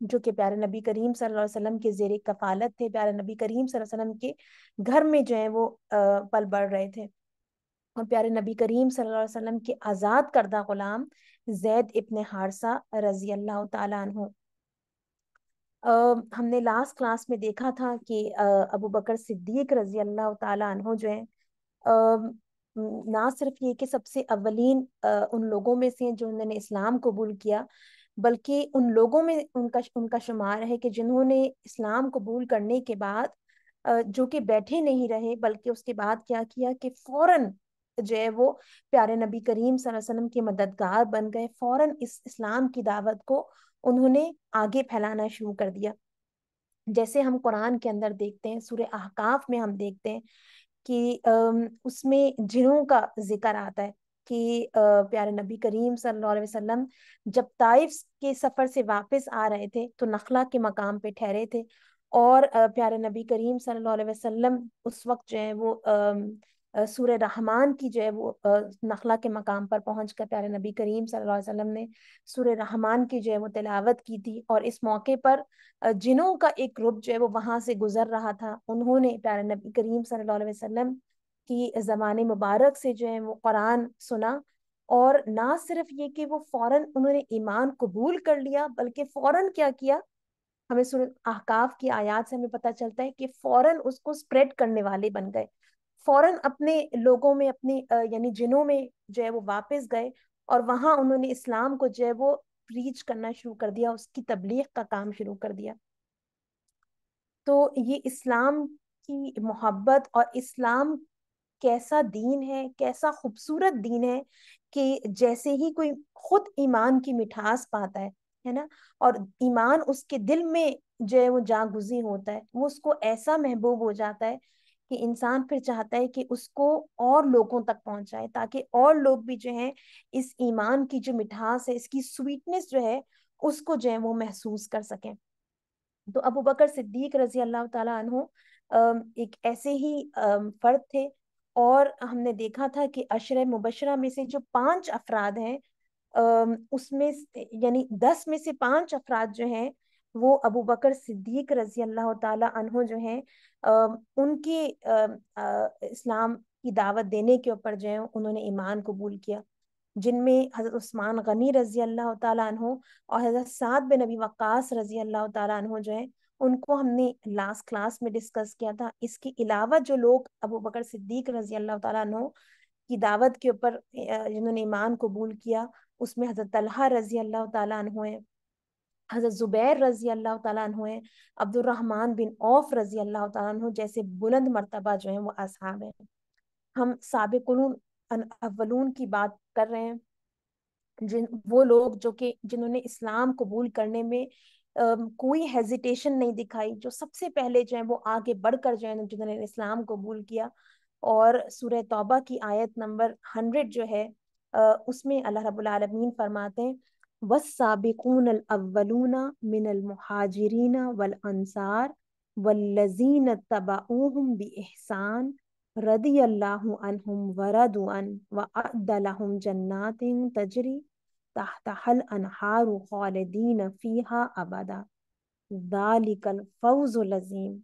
جو کہ پیارے نبی کریم صلی اللہ علیہ وسلم کے زیر کفالت تھے، پیارے نبی کریم صلی اللہ علیہ وسلم کے گھر میں جو ہے وہ پل بڑھ رہے تھے، اور پیارے نبی کریم صلی اللہ علیہ وسلم کے آزاد کردہ غلام زید ابن حارثہ رضی اللہ تعالیٰ عنہ. ہم نے لاسٹ کلاس میں دیکھا تھا کہ ابو بکر صدیق رضی اللہ تعالیٰ عنہ جو ہیں نہ صرف یہ کہ سب سے اولین ان لوگوں میں سے جو انہوں نے اسلام قبول کیا، بلکہ ان لوگوں میں ان کا شمار ہے کہ جنہوں نے اسلام قبول کرنے کے بعد جو کہ بیٹھے نہیں رہے، بلکہ اس کے بعد کیا کیا کہ فوراً جو ہے وہ پیارے نبی کریم صلی اللہ علیہ وسلم کے مددگار بن گئے، فوراً اس اسلام کی دعوت کو انہوں نے آگے پھیلانا شروع کر دیا. جیسے ہم قرآن کے اندر دیکھتے ہیں، سورہ احقاف میں ہم دیکھتے ہیں کہ اس میں جنوں کا ذکر آتا ہے کہ پیارے نبی کریم صلی اللہ علیہ وسلم جب طائف کے سفر سے واپس آ رہے تھے تو نخلا کے مقام پہ ٹھہرے تھے، اور پیارے نبی کریم صلی اللہ علیہ وسلم اس وقت جو ہے وہ سورہ رحمان کی جو ہے وہ نخلا کے مقام پر پہنچ کر پیارے نبی کریم صلی اللہ علیہ وسلم نے سورہ رحمان کی جو ہے وہ تلاوت کی تھی. اور اس موقع پر جنوں کا ایک گروپ جو ہے وہ وہاں سے گزر رہا تھا، انہوں نے پیارے نبی کریم صلی اللہ علیہ وسلم کی زبان مبارک سے جو ہے وہ قرآن سنا، اور نہ صرف یہ کہ وہ فوراً انہوں نے ایمان قبول کر لیا، بلکہ فوراً کیا کیا، ہمیں سورہ احقاف کی آیات سے ہمیں پتہ چلتا ہے کہ فوراً اس کو سپریڈ کرنے والے بن گئے، فوراً اپنے لوگوں میں، اپنے یعنی جنوں میں جو ہے وہ واپس گئے، اور وہاں انہوں نے اسلام کو جو ہے وہ پریچ کرنا شروع کر دیا، اس کی تبلیغ کا کام شروع کر دیا. تو یہ اسلام کی محبت، اور اسلام کیسا دین ہے، کیسا خوبصورت دین ہے کہ جیسے ہی کوئی خود ایمان کی مٹھاس پاتا ہے نا، اور ایمان اس کے دل میں جو ہے وہ جا گزی ہوتا ہے، وہ اس کو ایسا محبوب ہو جاتا ہے کہ انسان پھر چاہتا ہے کہ اس کو اور لوگوں تک پہنچائے، تاکہ اور لوگ بھی جو ہے اس ایمان کی جو مٹھاس ہے، اس کی سویٹنس جو ہے اس کو جو ہے وہ محسوس کر سکیں. تو ابو بکر صدیق رضی اللہ تعالیٰ عنہ ایک ایسے ہی فرد تھے، اور ہم نے دیکھا تھا کہ عشرہ مبشرہ میں سے جو 5 افراد ہیں، اس میں یعنی 10 میں سے 5 افراد جو ہیں وہ ابو بکر صدیق رضی اللہ تعالیٰ عنہ جو ہیں ان کے اسلام کی دعوت دینے کے اوپر جو ہے انہوں نے ایمان قبول کیا، جن میں حضرت عثمان غنی رضی اللہ تعالیٰ عنہ اور حضرت سعد بن نبی وقاص رضی اللہ تعالیٰ عنہ جو ہیں ان کو ہم نے لاسٹ کلاس میں ڈسکس کیا تھا. اس کے علاوہ جو لوگ ابو بکر صدیق رضی اللہ تعالیٰ عنہ کی دعوت کے اوپر جنہوں نے ایمان قبول کیا، اس میں حضرت طلحہ رضی اللہ تعالیٰ عنہ ہیں، حضرت زبیر رضی اللہ تعالیٰ عنہ ہیں، عبد الرحمن بن عوف رضی اللہ تعالیٰ عنہ جیسے بلند مرتبہ جو ہیں وہ اصحاب ہیں. ہم سابقون اولون کی بات کر رہے ہیں، وہ لوگ جو کہ جنہوں نے اسلام قبول کرنے میں کوئی ہیزیٹیشن نہیں دکھائی، جو سب سے پہلے جو ہے وہ آگے بڑھ کر جو ہے جنہوں نے اسلام قبول کیا. اور سورہ توبہ کی آیت نمبر 100 جو ہے اس میں اللہ رب العالمین فرماتے ہیں وَالسَّابِقُونَ الْأَوَّلُونَ مِنَ الْمُحَاجِرِينَ وَالْأَنصَارِ وَالَّذِينَ اتَّبَعُوهُمْ بِإِحْسَانٍ رضی اللہ عنہم ورضوا عنہ وأعد لهم جنات تجری تحتها الانہار خالدین فیہا ابدا ذالک الفوز العظیم.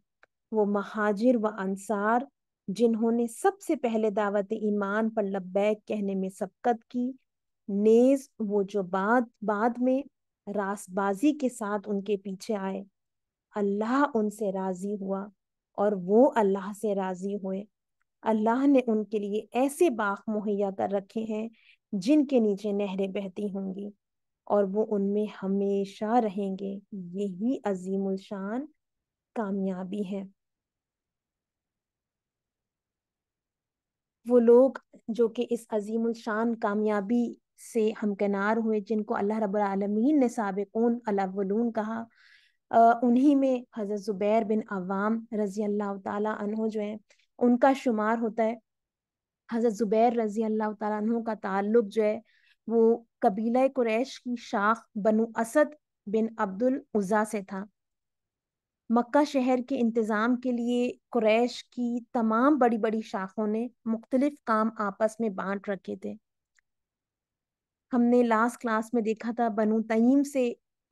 وہ مہاجر و انصار جنہوں نے سب سے پہلے دعوت ایمان پر لبیک کہنے میں سبقت کی، نیز وہ جو بعد میں راست بازی کے ساتھ ان کے پیچھے آئے، اللہ ان سے راضی ہوا اور وہ اللہ سے راضی ہوئے. اللہ نے ان کے لیے ایسے باغ مہیا کر رکھے ہیں جن کے نیچے نہریں بہتی ہوں گی، اور وہ ان میں ہمیشہ رہیں گے. یہی عظیم الشان کامیابی ہے. وہ لوگ جو کہ اس عظیم الشان کامیابی سے ہمکنار ہوئے، جن کو اللہ رب العالمین نے سابقون الاولون کہا، انہی میں حضرت زبیر بن عوام رضی اللہ تعالیٰ عنہ جو ہیں ان کا شمار ہوتا ہے. حضرت زبیر رضی اللہ تعالیٰ عنہ کا تعلق جو ہے وہ قبیلہ قریش کی شاخ بنو اسد بن عبد العزا سے تھا. مکہ شہر کے انتظام کے لیے قریش کی تمام بڑی بڑی شاخوں نے مختلف کام آپس میں بانٹ رکھے تھے. ہم نے لاسٹ کلاس میں دیکھا تھا بنو تیم سے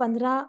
15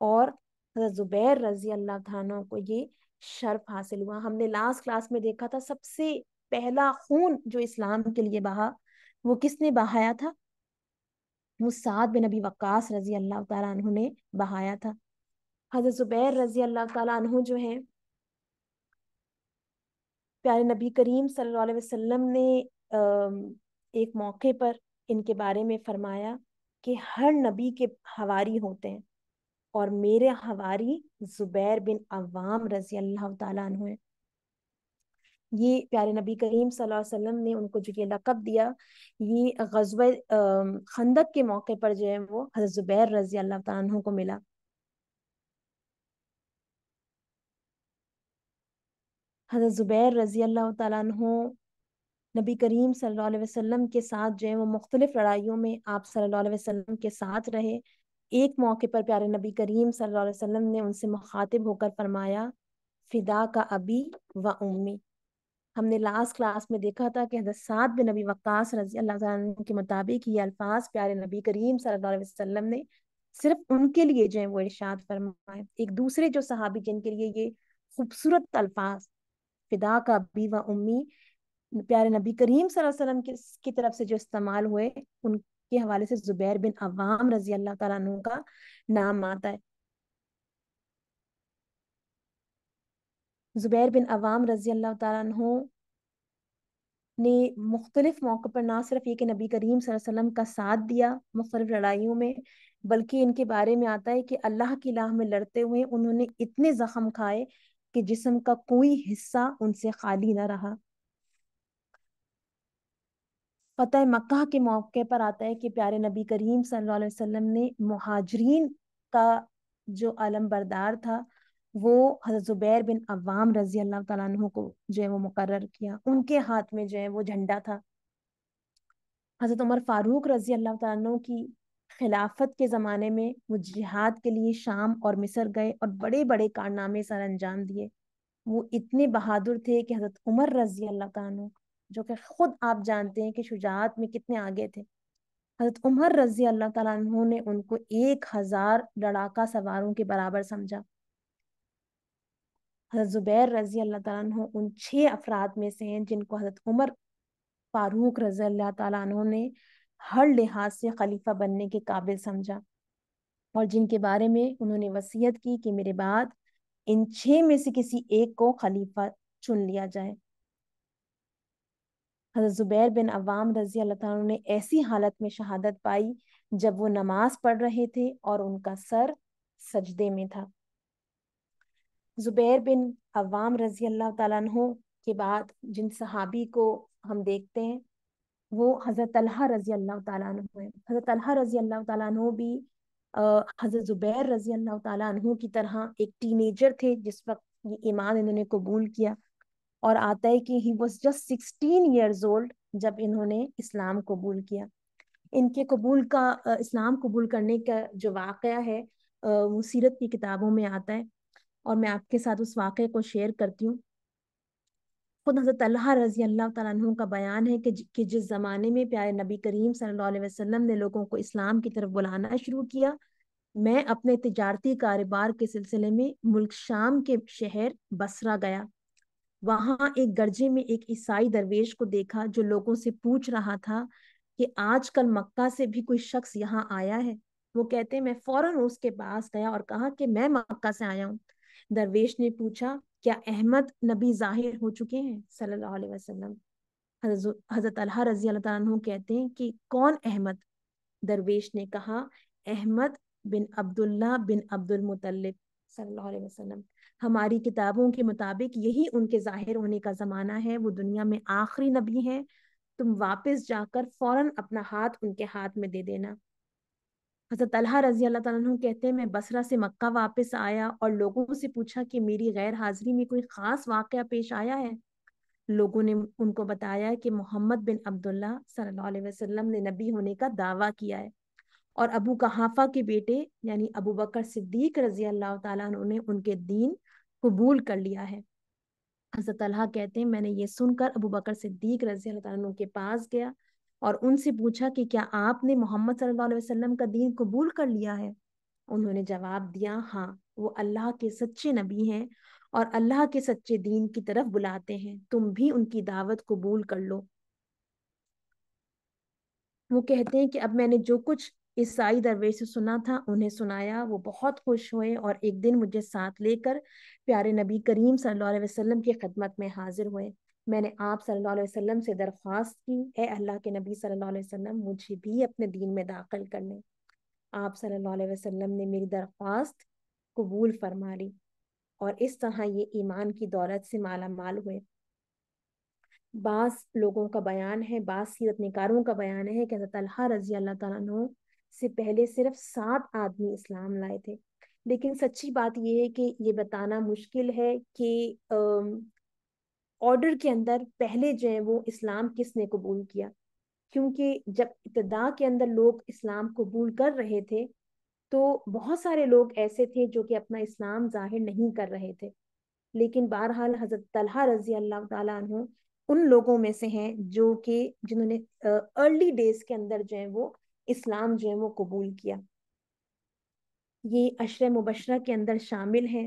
اور حضرت زبیر رضی اللہ تعالیٰ کو یہ شرف حاصل ہوا. ہم نے لاسٹ کلاس میں دیکھا تھا سب سے پہلا خون جو اسلام کے لیے بہا وہ کس نے بہایا تھا؟ وہ سعد بن ابی وقاص رضی اللہ تعالیٰ عنہ نے بہایا تھا. حضرت زبیر رضی اللہ تعالیٰ عنہ جو ہیں پیارے نبی کریم صلی اللہ علیہ وسلم نے ایک موقع پر ان کے بارے میں فرمایا کہ ہر نبی کے حواری ہوتے ہیں اور میرے حواری زبیر بن عوام رضی اللہ تعالیٰ عنہ ہیں. یہ پیارے نبی کریم صلی اللہ علیہ وسلم نے ان کو جو یہ لقب دیا یہ غزوہ خندق کے موقع پر جو ہے وہ حضرت زبیر رضی اللہ تعالیٰ عنہ کو ملا. حضرت زبیر رضی اللہ تعالیٰ عنہ نبی کریم صلی اللہ علیہ وسلم کے ساتھ جو ہے وہ مختلف لڑائیوں میں آپ صلی اللہ علیہ وسلم کے ساتھ رہے. ایک موقع پر پیارے نبی کریم صلی اللہ علیہ وسلم نے ان سے مخاطب ہو کر فرمایا فدا کا ابی و امی. ہم نے لاسٹ کلاس میں دیکھا تھا کہ حضرت سعد بن نبی وقاص رضی اللہ عنہ کے مطابق یہ الفاظ پیارے نبی کریم صلی اللہ علیہ وسلم نے صرف ان کے لیے جو ہے وہ ارشاد فرمائے. ایک دوسرے جو صحابی جن کے لیے یہ خوبصورت الفاظ فدا کا ابی و امی پیارے نبی کریم صلی اللہ علیہ وسلم کی طرف سے جو استعمال ہوئے ان کے حوالے سے زبیر بن عوام رضی اللہ تعالیٰ عنہ کا نام آتا ہے. زبیر بن عوام رضی اللہ تعالیٰ عنہ نے مختلف موقع پر نہ صرف یہ کہ نبی کریم صلی اللہ علیہ وسلم کا ساتھ دیا مختلف لڑائیوں میں بلکہ ان کے بارے میں آتا ہے کہ اللہ کی راہ میں لڑتے ہوئے انہوں نے اتنے زخم کھائے کہ جسم کا کوئی حصہ ان سے خالی نہ رہا. فتح مکہ کے موقع پر آتا ہے کہ پیارے نبی کریم صلی اللہ علیہ وسلم نے مہاجرین کا جو علم بردار تھا وہ حضرت زبیر بن عوام رضی اللہ تعالیٰ عنہ کو جو ہے وہ مقرر کیا. ان کے ہاتھ میں جو ہے وہ جھنڈا تھا. حضرت عمر فاروق رضی اللہ تعالیٰ عنہ کی خلافت کے زمانے میں وہ جہاد کے لیے شام اور مصر گئے اور بڑے بڑے کارنامے سر انجام دیے. وہ اتنے بہادر تھے کہ حضرت عمر رضی اللہ تعالیٰ عنہ جو کہ خود آپ جانتے ہیں کہ شجاعت میں کتنے آگے تھے حضرت عمر رضی اللہ تعالیٰ عنہ نے ان کو 1000 لڑاکا سواروں کے برابر سمجھا. حضرت زبیر رضی اللہ تعالیٰ عنہ ان 6 افراد میں سے ہیں جن کو حضرت عمر فاروق رضی اللہ تعالیٰ عنہ نے ہر لحاظ سے خلیفہ بننے کے قابل سمجھا اور جن کے بارے میں انہوں نے وصیت کی کہ میرے بعد ان 6 میں سے کسی ایک کو خلیفہ چن لیا جائے. حضرت زبیر بن عوام رضی اللہ تعالیٰ عنہ نے ایسی حالت میں شہادت پائی جب وہ نماز پڑھ رہے تھے اور ان کا سر سجدے میں تھا. زبیر بن عوام رضی اللہ تعالیٰ عنہ کے بعد جن صحابی کو ہم دیکھتے ہیں وہ حضرت طلحہ رضی اللہ تعالیٰ عنہ ہیں. حضرت طلحہ رضی اللہ تعالیٰ عنہ بھی حضرت زبیر رضی اللہ تعالیٰ عنہ کی طرح ایک ٹین ایجر تھے جس وقت یہ ایمان انہوں نے قبول کیا اور آتا ہے کہ he was just 16 years old جب انہوں نے اسلام قبول کیا. ان کے اسلام قبول کرنے کا جو واقعہ ہے وہ سیرت کی کتابوں میں آتا ہے اور میں آپ کے ساتھ اس واقعے کو شیئر کرتی ہوں. خود حضرت طلحہ رضی اللہ تعالیٰ عنہ کا بیان ہے کہ جس زمانے میں پیارے نبی کریم صلی اللہ علیہ وسلم نے لوگوں کو اسلام کی طرف بلانا شروع کیا میں اپنے تجارتی کاروبار کے سلسلے میں ملک شام کے شہر بصرہ گیا. وہاں ایک گرجے میں ایک عیسائی درویش کو دیکھا جو لوگوں سے پوچھ رہا تھا کہ آج کل مکہ سے بھی کوئی شخص یہاں آیا ہے. وہ کہتے ہیں میں فوراً اس کے پاس گیا اور کہا کہ میں مکہ سے آیا ہوں. درویش نے پوچھا کیا احمد نبی ظاہر ہو چکے ہیں صلی اللہ علیہ وسلم؟ حضرت طلحہ رضی اللہ تعالیٰ عنہ کہتے ہیں کہ کون احمد؟ درویش نے کہا احمد بن عبداللہ بن عبد المطلب صلی اللہ علیہ وسلم. ہماری کتابوں کے مطابق یہی ان کے ظاہر ہونے کا زمانہ ہے. وہ دنیا میں آخری نبی ہیں. تم واپس جا کر فوراً اپنا ہاتھ ان کے ہاتھ میں دے دینا. حضرت طلحہ رضی اللہ تعالیٰ عنہ کہتے ہیں میں بصرہ سے مکہ واپس آیا اور لوگوں سے پوچھا کہ میری غیر حاضری میں کوئی خاص واقعہ پیش آیا ہے. لوگوں نے ان کو بتایا کہ محمد بن عبداللہ صلی اللہ علیہ وسلم نے نبی ہونے کا دعویٰ کیا ہے اور ابو قحافہ کے بیٹے یعنی ابو بکر صدیق رضی اللہ تعالیٰ عنہ نے ان کے دین قبول کر لیا ہے. حضرت طلحہ کہتے ہیں میں نے یہ سن کر ابو بکر صدیق رضی اللہ تعالیٰ عنہ کے پاس گیا اور ان سے پوچھا کہ کیا آپ نے محمد صلی اللہ علیہ وسلم کا دین قبول کر لیا ہے؟ انہوں نے جواب دیا ہاں، وہ اللہ کے سچے نبی ہیں اور اللہ کے سچے دین کی طرف بلاتے ہیں، تم بھی ان کی دعوت قبول کر لو۔ وہ کہتے ہیں کہ اب میں نے جو کچھ عیسائی درویش سے سنا تھا انہیں سنایا، وہ بہت خوش ہوئے اور ایک دن مجھے ساتھ لے کر پیارے نبی کریم صلی اللہ علیہ وسلم کی خدمت میں حاضر ہوئے۔ میں نے آپ صلی اللہ علیہ وسلم سے درخواست کی، اے اللہ کے نبی صلی اللہ علیہ وسلم، مجھے بھی اپنے دین میں داخل کر لیں۔ آپ صلی اللہ علیہ وسلم نے میری درخواست قبول فرما لی اور اس طرح یہ ایمان کی دولت سے مالا مال ہوئے۔ بعض لوگوں کا بیان ہے، بعض سیرت نگاروں کا بیان ہے کہ حضرت طلحہ رضی اللہ تعالیٰ عنہ سے پہلے صرف 7 آدمی اسلام لائے تھے، لیکن سچی بات یہ ہے کہ یہ بتانا مشکل ہے کہ آرڈر کے اندر پہلے جو ہے وہ اسلام کس نے قبول کیا، کیونکہ جب ابتدا کے اندر لوگ اسلام قبول کر رہے تھے تو بہت سارے لوگ ایسے تھے جو کہ اپنا اسلام ظاہر نہیں کر رہے تھے، لیکن بہرحال حضرت طلحہ رضی اللہ تعالیٰ عنہ ان لوگوں میں سے ہیں جو کہ جنہوں نے ارلی ڈیز کے اندر جو ہے وہ اسلام جو ہے وہ قبول کیا۔ یہ عشر مبشرہ کے اندر شامل ہیں۔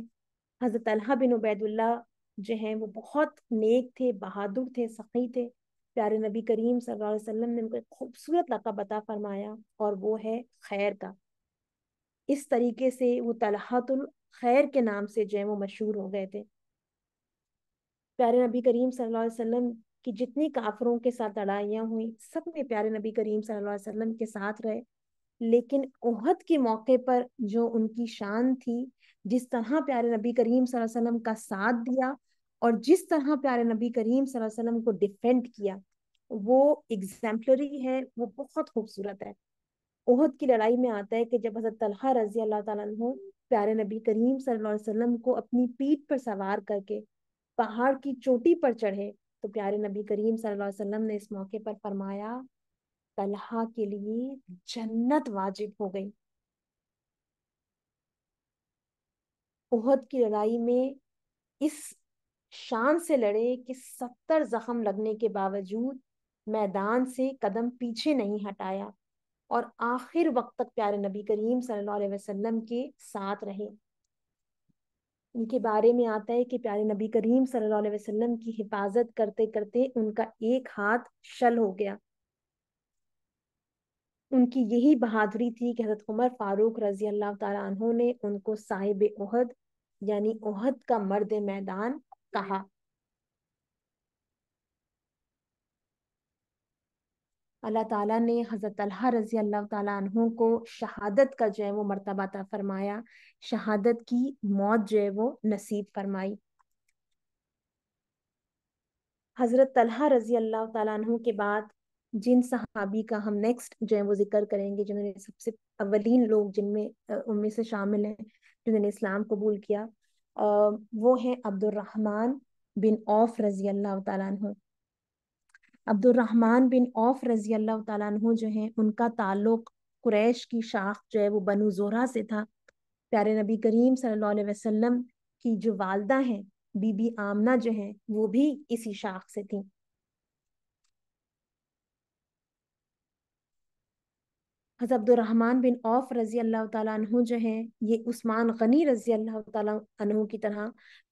حضرت طلحہ بن عبید اللہ جو ہیں وہ بہت نیک تھے، بہادر تھے، سخی تھے۔ پیارے نبی کریم صلی اللہ علیہ وسلم نے ان کو ایک خوبصورت لقب عطا فرمایا اور وہ ہے خیر کا۔ اس طریقے سے وہ طلحۃ الخیر کے نام سے جو ہے وہ مشہور ہو گئے تھے۔ پیارے نبی کریم صلی اللہ علیہ وسلم کی جتنی کافروں کے ساتھ لڑائیاں ہوئیں سب میں پیارے نبی کریم صلی اللہ علیہ وسلم کے ساتھ رہے، لیکن احد کے موقع پر جو ان کی شان تھی، جس طرح پیارے نبی کریم صلی اللہ علیہ وسلم کا ساتھ دیا اور جس طرح پیارے نبی کریم صلی اللہ علیہ وسلم کو ڈیفینڈ کیا، وہ ایگزیمپلری ہے، وہ بہت خوبصورت ہے۔ احد کی لڑائی میں آتا ہے کہ جب حضرت طلحہ رضی اللہ تعالیٰ عنہ پیارے نبی کریم صلی اللہ علیہ وسلم کو اپنی پیٹھ پر سوار کر کے پہاڑ کی چوٹی پر چڑھے تو پیارے نبی کریم صلی اللہ علیہ وسلم نے اس موقع پر فرمایا طلحہ کے لیے جنت واجب ہو گئی۔ احد کی لڑائی میں اس شان سے لڑے کہ 70 زخم لگنے کے باوجود میدان سے قدم پیچھے نہیں ہٹایا اور آخر وقت تک پیارے نبی کریم صلی اللہ علیہ وسلم کے ساتھ رہے۔ ان کے بارے میں آتا ہے کہ پیارے نبی کریم صلی اللہ علیہ وسلم کی حفاظت کرتے کرتے ان کا ایک ہاتھ شل ہو گیا۔ ان کی یہی بہادری تھی کہ حضرت عمر فاروق رضی اللہ تعالیٰ عنہ نے ان کو صاحب احد یعنی احد کا مرد میدان کہا۔ اللہ تعالیٰ نے حضرت طلحہ رضی اللہ تعالیٰ عنہ کو شہادت کا جو ہے وہ مرتبہ عطا فرمایا، شہادت کی موت جو ہے وہ نصیب فرمائی۔ حضرت طلحہ رضی اللہ تعالیٰ عنہ کے بعد جن صحابی کا ہم نیکسٹ جو ہے وہ ذکر کریں گے، جنہوں نے سب سے اولین لوگ جن میں ان میں سے شامل ہیں جنہوں نے اسلام قبول کیا، وہ ہیں عبد الرحمن بن عوف رضی اللہ تعالیٰ عنہ۔ عبد الرحمن بن عوف رضی اللہ تعالیٰ عنہ جو ہیں ان کا تعلق قریش کی شاخ جو ہے وہ بنو زہرہ سے تھا۔ پیارے نبی کریم صلی اللہ علیہ وسلم کی جو والدہ ہیں بی بی آمنہ جو ہیں وہ بھی اسی شاخ سے تھیں۔ حضرت عبد الرحمن بن عوف رضی اللہ تعالیٰ عنہ جو ہیں یہ عثمان غنی رضی اللہ تعالیٰ عنہ کی طرح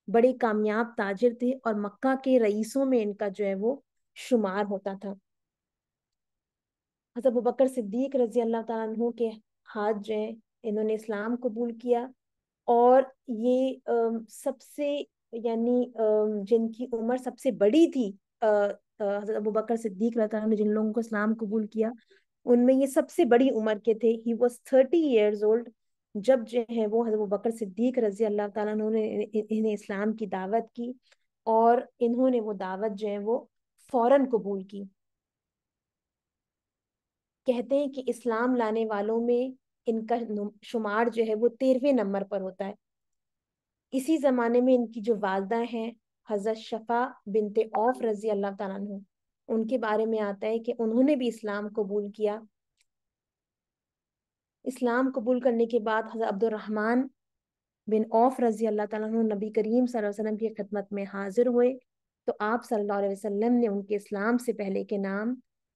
بڑے کامیاب تاجر تھے اور مکہ کے رئیسوں میں ان کا جو ہے وہ شمار ہوتا تھا۔ حضرت ابوبکر صدیق رضی اللہ تعالیٰ عنہ کے ہاتھ جو ہیں انہوں نے اسلام قبول کیا، اور یہ سب سے یعنی جن کی عمر سب سے بڑی تھی، حضرت ابوبکر صدیق رضی اللہ تعالیٰ عنہ نے جن لوگوں کو اسلام قبول کیا ان میں یہ سب سے بڑی عمر کے تھے۔ ہی واز 30 ایئرز اولڈ جب جو ہے وہ حضرت ابوبکر صدیق رضی اللہ تعالیٰ عنہ نے انہیں اسلام کی دعوت کی اور انہوں نے وہ دعوت جو ہے وہ فوراً قبول کی۔ کہتے ہیں کہ اسلام لانے والوں میں ان کا شمار جو ہے وہ 13ویں نمبر پر ہوتا ہے۔ اسی زمانے میں ان کی جو والدہ ہیں حضرت شفا بنت عوف رضی اللہ تعالیٰ عنہ، ان کے بارے میں آتا ہے کہ انہوں نے بھی اسلام قبول کیا۔ اسلام قبول کرنے کے بعد حضرت عبد الرحمن بن عوف رضی اللہ تعالیٰ عنہ نبی کریم صلی اللہ علیہ وسلم کی خدمت میں حاضر ہوئے تو آپ صلی اللہ علیہ وسلم نے ان کے اسلام سے پہلے کے نام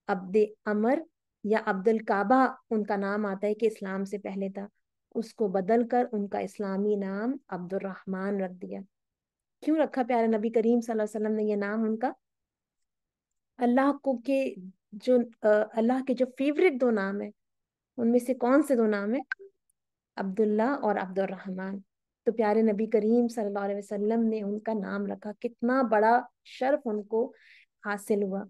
عبد عمر یا عبد الکعبہ ان کا نام آتا ہے کہ اسلام سے پہلے تھا، اس کو بدل کر ان کا اسلامی نام عبد الرحمن رکھ دیا۔ کیوں رکھا پیارے نبی کریم صلی اللہ علیہ وسلم نے یہ نام ان کا؟ اللہ کو کے جو اللہ کے جو فیوریٹ دو نام ہیں، ان میں سے کون سے دو نام ہیں؟ عبداللہ اور عبد الرحمن۔ تو پیارے نبی کریم صلی اللہ علیہ وسلم نے ان کا نام رکھا، کتنا بڑا شرف ان کو حاصل ہوا۔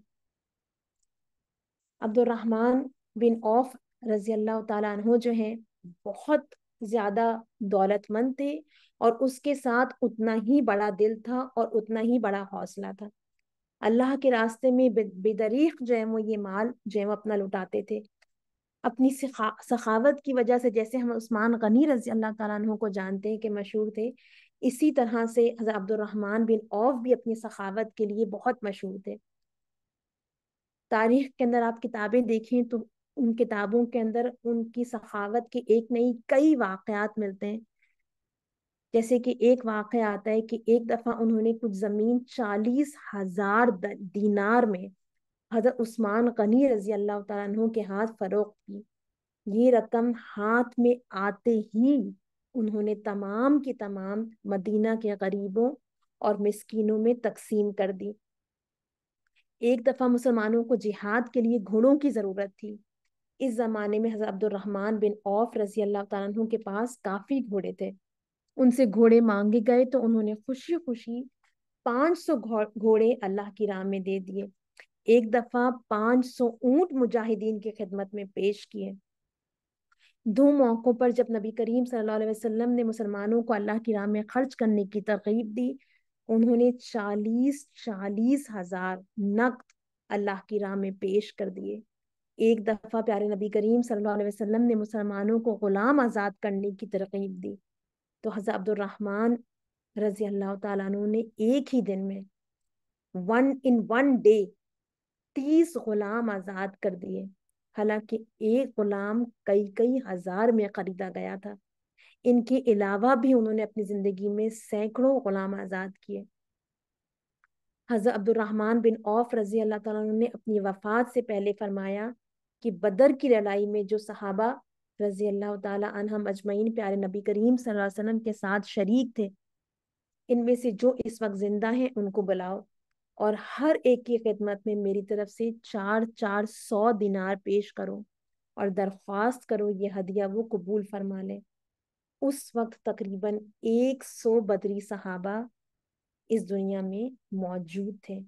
عبد الرحمن بن عوف رضی اللہ تعالیٰ عنہ جو ہیں، بہت زیادہ دولت مند تھے، اور اس کے ساتھ اتنا ہی بڑا دل تھا اور اتنا ہی بڑا حوصلہ تھا۔ اللہ کے راستے میں بے دریغ جو ہے وہ یہ مال جو ہے وہ اپنا لٹاتے تھے اپنی سخاوت کی وجہ سے۔ جیسے ہم عثمان غنی رضی اللہ تعالیٰ عنہ کو جانتے ہیں کہ مشہور تھے، اسی طرح سے حضرت عبد الرحمن بن عوف بھی اپنی سخاوت کے لیے بہت مشہور تھے۔ تاریخ کے اندر آپ کتابیں دیکھیں تو ان کتابوں کے اندر ان کی سخاوت کے ایک نہیں کئی واقعات ملتے ہیں۔ جیسے کہ ایک واقعہ آتا ہے کہ ایک دفعہ انہوں نے کچھ زمین 40,000 دینار میں حضرت عثمان غنی رضی اللہ تعالیٰ عنہ کے ہاتھ فروخت کی۔ یہ رقم ہاتھ میں آتے ہی انہوں نے تمام کی تمام مدینہ کے غریبوں اور مسکینوں میں تقسیم کر دی۔ ایک دفعہ مسلمانوں کو جہاد کے لیے گھوڑوں کی ضرورت تھی۔ اس زمانے میں حضرت عبد الرحمن بن عوف رضی اللہ تعالیٰ عنہ کے پاس کافی گھوڑے تھے۔ ان سے گھوڑے مانگے گئے تو انہوں نے خوشی خوشی 500 گھوڑے اللہ کی راہ میں دے دیے۔ ایک دفعہ 500 اونٹ مجاہدین کی خدمت میں پیش کیے۔ دو موقعوں پر جب نبی کریم صلی اللہ علیہ وسلم نے مسلمانوں کو اللہ کی راہ میں خرچ کرنے کی ترغیب دی، انہوں نے 40 ہزار نقد اللہ کی راہ میں پیش کر دیے۔ ایک دفعہ پیارے نبی کریم صلی اللہ علیہ وسلم نے مسلمانوں کو غلام آزاد کرنے کی ترغیب دی، تو حضرت عبد الرحمن رضی اللہ تعالیٰ عنہ نے ایک ہی دن میں ون ڈے 30 غلام آزاد کر دیے، حالانکہ ایک غلام کئی ہزار میں خریدا گیا تھا۔ ان کے علاوہ بھی انہوں نے اپنی زندگی میں سینکڑوں غلام آزاد کیے۔ حضرت عبد الرحمن بن عوف رضی اللہ تعالیٰ عنہ نے اپنی وفات سے پہلے فرمایا کہ بدر کی لڑائی میں جو صحابہ رضی اللہ تعالیٰ عنہم اجمعین پیارے نبی کریم صلی اللہ علیہ وسلم کے ساتھ شریک تھے، ان میں سے جو اس وقت زندہ ہیں ان کو بلاؤ، اور ہر ایک کی خدمت میں میری طرف سے 400 دینار پیش کرو، اور درخواست کرو یہ ہدیہ وہ قبول فرما لے۔ اس وقت تقریباً 100 بدری صحابہ اس دنیا میں موجود تھے۔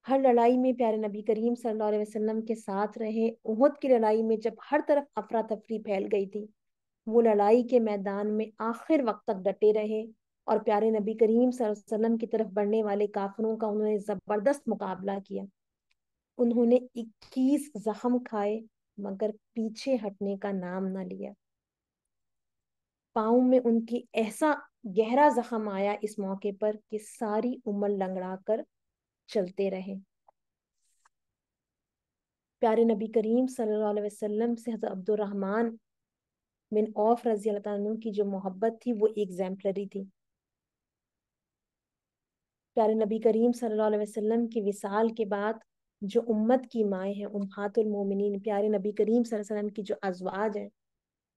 ہر لڑائی میں پیارے نبی کریم صلی اللہ علیہ وسلم کے ساتھ رہے۔ احد کی لڑائی میں جب ہر طرف افراتفری پھیل گئی تھی، وہ لڑائی کے میدان میں آخر وقت تک ڈٹے رہے، اور پیارے نبی کریم صلی اللہ علیہ وسلم کی طرف بڑھنے والے کافروں کا انہوں نے زبردست مقابلہ کیا۔ انہوں نے 21 زخم کھائے مگر پیچھے ہٹنے کا نام نہ لیا۔ پاؤں میں ان کی ایسا گہرا زخم آیا اس موقع پر کہ ساری عمر لنگڑا کر چلتے رہے۔ پیارے نبی کریم صلی اللہ علیہ وسلم سے حضرت عبد الرحمن بن عوف رضی اللہ عنہ کی جو محبت تھی وہ ایگزیمپلری تھی۔ پیارے نبی کریم صلی اللہ علیہ وسلم کی وصال کے بعد جو امت کی مائیں ہیں، امہات المومنین، پیارے نبی کریم صلی اللہ علیہ وسلم کی جو ازواج ہیں،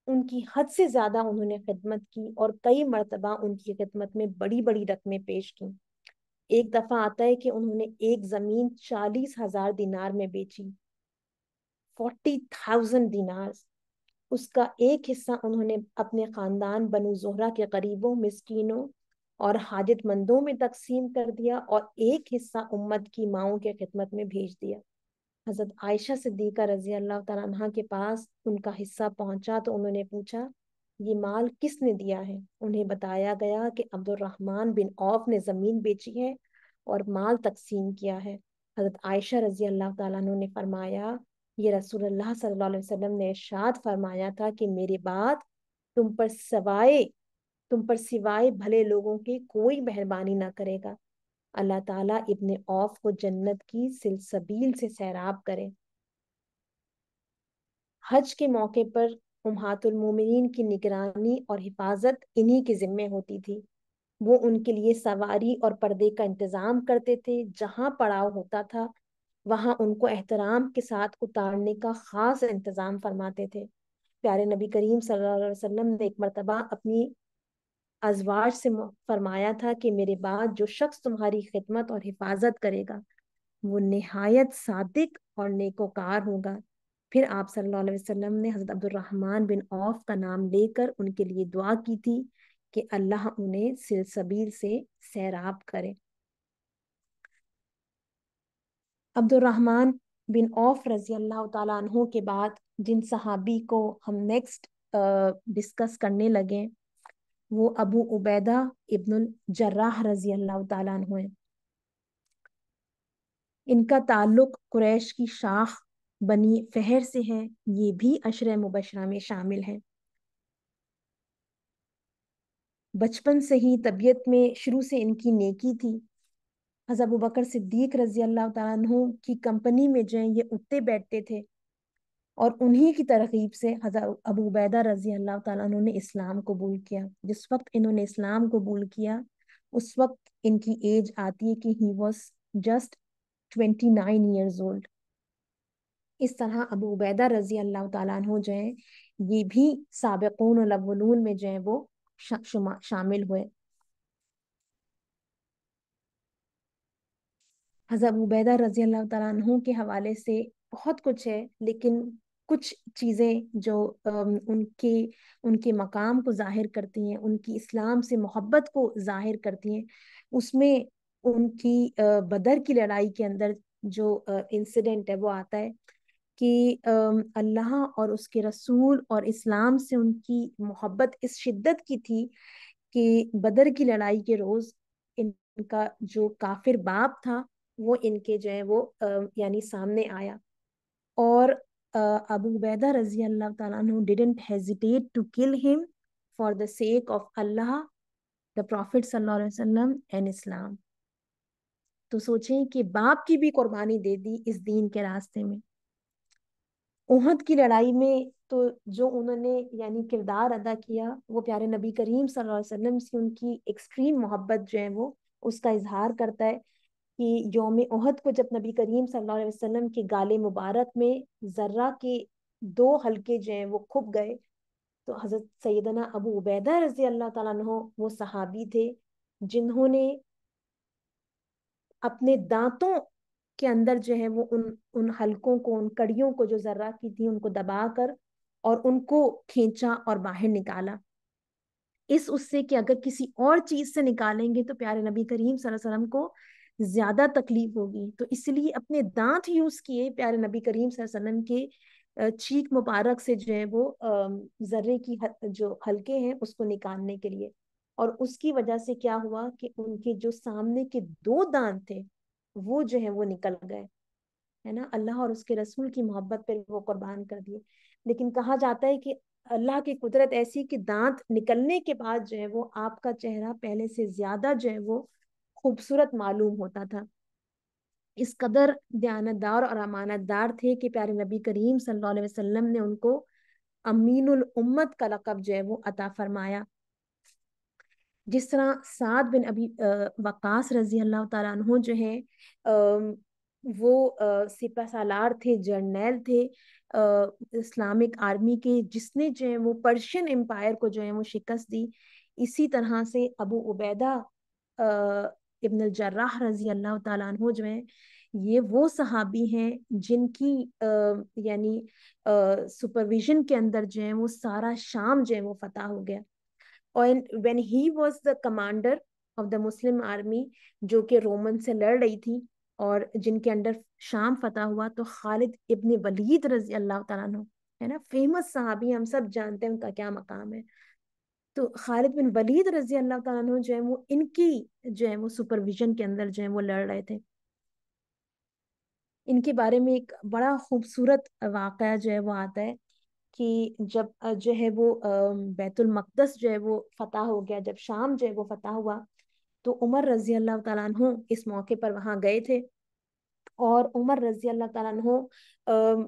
ان کی حد سے زیادہ انہوں نے خدمت کی، اور کئی مرتبہ ان کی خدمت میں بڑی بڑی رقمیں پیش کی۔ ایک دفعہ آتا ہے کہ انہوں نے ایک زمین 40,000 دینار میں بیچی، 40,000 دینار۔ اس کا ایک حصہ انہوں نے اپنے خاندان بنو زہرہ کے غریبوں، مسکینوں اور حاجت مندوں میں تقسیم کر دیا، اور ایک حصہ امت کی ماؤں کے خدمت میں بھیج دیا۔ حضرت عائشہ صدیقہ رضی اللہ تعالیٰ عنہ کے پاس ان کا حصہ پہنچا تو انہوں نے پوچھا یہ مال کس نے دیا ہے؟ انہیں بتایا گیا کہ عبد الرحمن بن عوف نے زمین بیچی ہے اور مال تقسیم کیا ہے۔ حضرت عائشہ رضی اللہ تعالیٰ عنہ نے فرمایا یہ رسول اللہ صلی اللہ علیہ وسلم نے ارشاد فرمایا تھا کہ میرے بعد تم پر سوائے بھلے لوگوں کے کوئی مہربانی نہ کرے گا۔ اللہ تعالیٰ ابن عوف کو جنت کی سلسبیل سے سیراب کرے۔ حج کے موقع پر امہات المومنین کی نگرانی اور حفاظت انہی کے ذمے ہوتی تھی۔ وہ ان کے لیے سواری اور پردے کا انتظام کرتے تھے۔ جہاں پڑاؤ ہوتا تھا وہاں ان کو احترام کے ساتھ اتارنے کا خاص انتظام فرماتے تھے۔ پیارے نبی کریم صلی اللہ علیہ وسلم نے ایک مرتبہ اپنی ازواج سے فرمایا تھا کہ میرے بعد جو شخص تمہاری خدمت اور حفاظت کرے گا وہ نہایت صادق اور نیکوکار ہوگا۔ پھر آپ صلی اللہ علیہ وسلم نے حضرت عبد الرحمن بن عوف کا نام لے کر ان کے لیے دعا کی تھی کہ اللہ انہیں سلسبیل سے سیراب کرے۔ عبد الرحمن بن عوف رضی اللہ تعالیٰ عنہ کے بعد جن صحابی کو ہم نیکسٹ ڈسکس کرنے لگے وہ ابو عبیدہ ابن الجراح رضی اللہ تعالیٰ عنہ ہیں۔ ان کا تعلق قریش کی شاخ بنی فہر سے ہے، یہ بھی عشرہ مبشرہ میں شامل ہیں۔ بچپن سے ہی طبیعت میں شروع سے ان کی نیکی تھی۔ حضرت ابوبکر صدیق رضی اللہ تعالیٰ عنہ کی کمپنی میں جو ہیں یہ اٹھتے بیٹھتے تھے، اور انہی کی ترغیب سے حضرت ابو عبیدہ رضی اللہ تعالیٰ عنہ نے اسلام قبول کیا۔ جس وقت انہوں نے اسلام قبول کیا اس وقت ان کی ایج آتی ہے کہ he was just 29 years old۔ اس طرح ابو عبیدہ رضی اللہ تعالیٰ عنہ جو ہیں یہ بھی سابقون الاولون میں جو ہیں وہ شامل ہوئے۔ حضرت ابو عبیدہ رضی اللہ تعالیٰ عنہ کے حوالے سے بہت کچھ ہے، لیکن کچھ چیزیں جو ان کے مقام کو ظاہر کرتی ہیں، ان کی اسلام سے محبت کو ظاہر کرتی ہیں، اس میں ان کی بدر کی لڑائی کے اندر جو انسیڈنٹ ہے وہ آتا ہے کہ اللہ اور اس کے رسول اور اسلام سے ان کی محبت اس شدت کی تھی کہ بدر کی لڑائی کے روز ان کا جو کافر باپ تھا وہ ان کے جو ہے وہ یعنی سامنے آیا، اور ابو عبیدہ رضی اللہ تعالیٰ عنہ didn't hesitate to kill him for the sake of Allah, the Prophet صلی اللہ علیہ وسلم and اسلام۔ تو سوچیں کہ باپ کی بھی قربانی دے دی اس دین کے راستے میں۔ احد کی لڑائی میں تو جو انہوں نے یعنی کردار ادا کیا وہ پیارے نبی کریم صلی اللہ علیہ وسلم سے ان کی ایکسٹریم محبت جو ہے وہ اس کا اظہار کرتا ہے کہ یوم احد کو جب نبی کریم صلی اللہ علیہ وسلم کے گالے مبارک میں ذرہ کے 2 حلقے جو ہیں وہ کھپ گئے تو حضرت سیدنا ابو عبیدہ رضی اللہ تعالیٰ عنہ وہ صحابی تھے جنہوں نے اپنے دانتوں کے اندر جو ہے وہ ان حلقوں کو، ان کڑیوں کو جو ذرہ کی تھی ان کو دبا کر اور ان کو کھینچا اور باہر نکالا، اس سے کہ اگر کسی اور چیز سے نکالیں گے تو پیارے نبی کریم صلی اللہ علیہ وسلم کو زیادہ تکلیف ہوگی، تو اس لیے اپنے دانت یوز کیے پیارے نبی کریم صلی اللہ علیہ وسلم کے چیک مبارک سے جو ہے وہ ذرے کی جو حلقے ہیں اس کو نکالنے کے لیے، اور اس کی وجہ سے کیا ہوا کہ ان کے جو سامنے کے 2 دانت تھے وہ جو ہے وہ نکل گئے، ہے نا، اللہ اور اس کے رسول کی محبت پر وہ قربان کر دیے۔ لیکن کہا جاتا ہے کہ اللہ کی قدرت ایسی کہ دانت نکلنے کے بعد جو ہے وہ آپ کا چہرہ پہلے سے زیادہ جو ہے وہ خوبصورت معلوم ہوتا تھا۔ اس قدر دیانتدار اور امانت دار تھے کہ پیارے نبی کریم صلی اللہ علیہ وسلم نے ان کو امین الامت کا لقب جو ہے وہ عطا فرمایا۔ جس طرح سعد بن ابی وقاص رضی اللہ تعالیٰ عنہ جو ہیں وہ سپہ سالار تھے، جرنیل تھے اسلامک آرمی کے، جس نے جو ہے وہ پرشین امپائر کو جو ہے وہ شکست دی۔ اسی طرح سے ابو عبیدہ ابن الجراح رضی اللہ تعالیٰ عنہ جو ہیں یہ وہ صحابی ہیں جن کی یعنی سپرویژن کے اندر جو ہے وہ سارا شام جو ہے وہ فتح ہو گیا، اور when he was the commander of the Muslim army جو کہ رومن سے لڑ رہی تھی اور جن کے انڈر شام فتح ہوا، تو خالد ابن ولید رضی اللہ تعالیٰ عنہ ہے نا، فیمس صحابی، ہم سب جانتے ہیں ان کا کیا مقام ہے، تو خالد بن ولید رضی اللہ تعالیٰ عنہ جو ہے وہ ان کی جو ہے وہ سپرویژن کے اندر جو ہے وہ لڑ رہے تھے۔ ان کے بارے میں ایک بڑا خوبصورت واقعہ جو ہے وہ آتا ہے کہ جب جو ہے وہ بیت المقدس جو ہے وہ فتح ہو گیا، جب شام جو ہے وہ فتح ہوا تو عمر رضی اللہ تعالیٰ عنہ اس موقع پر وہاں گئے تھے، اور عمر رضی اللہ تعالیٰ عنہ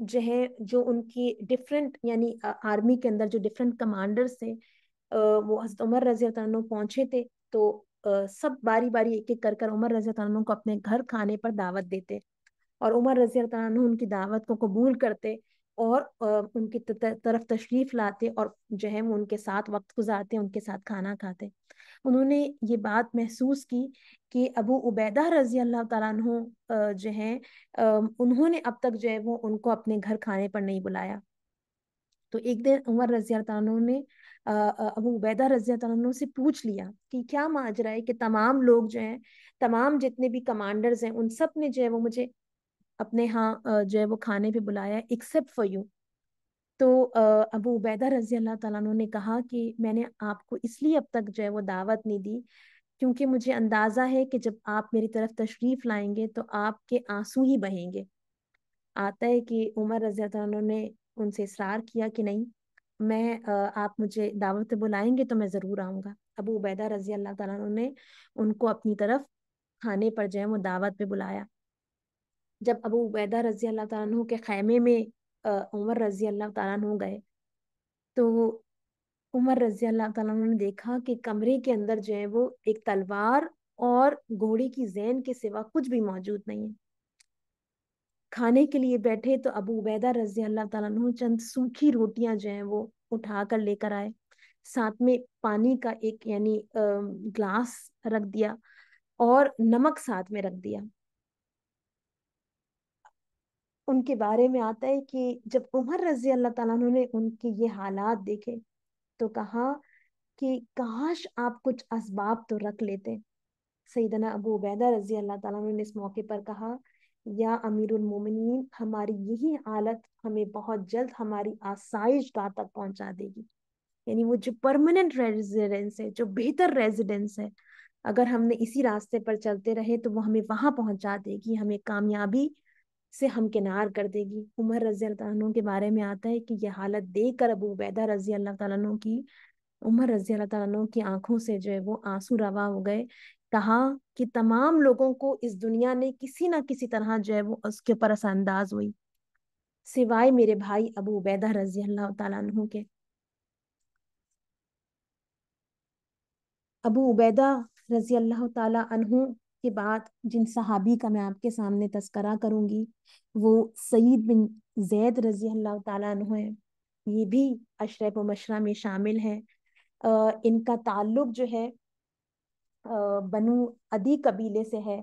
جو ہے جو ان کی ڈفرینٹ یعنی آرمی کے اندر جو ڈفرینٹ کمانڈرز تھے وہ حضرت عمر رضی اللہ تعالیٰ عنہ پہنچے تھے، تو سب باری باری ایک ایک کر عمر رضی اللہ تعالیٰ عنہ کو اپنے گھر کھانے پر دعوت دیتے، اور عمر رضی اللہ عنہ ان کی دعوت کو قبول کرتے اور ان کی طرف تشریف لاتے اور جو ہے وہ ان کے ساتھ وقت گزارتے، ان کے ساتھ کھانا کھاتے۔ انہوں نے یہ بات محسوس کی کہ ابو عبیدہ رضی اللہ تعالیٰ عنہ جو ہیں انہوں نے اب تک جو ہے وہ ان کو اپنے گھر کھانے پر نہیں بلایا۔ تو ایک دن عمر رضی اللہ عنہ نے ابو عبیدہ رضی اللہ عنہ سے پوچھ لیا کہ کیا ماجرا ہے کہ تمام لوگ جو ہیں، تمام جتنے بھی کمانڈرز ہیں، ان سب نے جو ہے وہ مجھے اپنے ہاں جو ہے وہ کھانے پہ بلایا ایکسپٹ فار یو۔ تو ابو عبیدہ رضی اللہ تعالیٰ عنہ نے کہا کہ میں نے آپ کو اس لیے اب تک جو ہے وہ دعوت نہیں دی کیونکہ مجھے اندازہ ہے کہ جب آپ میری طرف تشریف لائیں گے تو آپ کے آنسو ہی بہیں گے۔ آتا ہے کہ عمر رضی اللہ عنہ نے ان سے اصرار کیا کہ نہیں، میں آپ مجھے دعوت پہ بلائیں گے تو میں ضرور آؤں گا۔ ابو عبیدہ رضی اللہ تعالیٰ عنہ نے ان کو اپنی طرف کھانے پر جو ہے وہ دعوت پہ بلایا۔ جب ابو عبیدہ رضی اللہ تعالیٰ عنہ کے خیمے میں عمر رضی اللہ تعالیٰ عنہ گئے تو عمر رضی اللہ تعالیٰ عنہ نے دیکھا کہ کمرے کے اندر جو ہے وہ ایک تلوار اور گھوڑے کی زین کے سوا کچھ بھی موجود نہیں ہے۔ کھانے کے لیے بیٹھے تو ابو عبیدہ رضی اللہ تعالیٰ عنہ چند سوکھی روٹیاں جو ہیں وہ اٹھا کر لے کر آئے، ساتھ میں پانی کا ایک یعنی گلاس رکھ دیا اور نمک ساتھ میں رکھ دیا۔ ان کے بارے میں آتا ہے کہ جب عمر رضی اللہ تعالیٰ عنہ نے ان کے یہ حالات دیکھے تو کہا کہ کاش آپ کچھ اسباب تو رکھ لیتے۔ سیدنا ابو عبیدہ رضی اللہ تعالیٰ عنہ نے اس موقع پر کہا، یا امیر المومنین، ہماری یہی حالت ہمیں بہت جلد ہماری آسائش گاہ تک پہنچا دے گی، یعنی وہ جو پرماننٹ ریزیڈنس ہے، جو بہتر ریزیڈنس ہے، اگر ہم نے اسی راستے پر چلتے رہے تو وہ ہمیں وہاں پہنچا دے گی، ہمیں کامیابی سے ہمکنار کر دے گی۔ عمر رضی اللہ تعالیٰ عنہ کے بارے میں آتا ہے کہ یہ حالت دیکھ کر ابو عبیدہ رضی اللہ تعالیٰ عنہ کی، عمر رضی اللہ تعالیٰ عنہ کی آنکھوں سے جو ہے وہ آنسو روا ہو گئے۔ کہا کہ تمام لوگوں کو اس دنیا نے کسی نہ کسی طرح جو ہے وہ اس کے اوپر اثر انداز ہوئی سوائے میرے بھائی ابو عبیدہ رضی اللہ تعالیٰ عنہ کے۔ ابو عبیدہ رضی اللہ تعالیٰ عنہ کے بعد جن صحابی کا میں آپ کے سامنے تذکرہ کروں گی وہ سعید بن زید رضی اللہ تعالیٰ عنہ ہیں۔ یہ بھی اشرف مبشرہ میں شامل ہیں۔ ان کا تعلق جو ہے بنو عدی قبیلے سے ہے،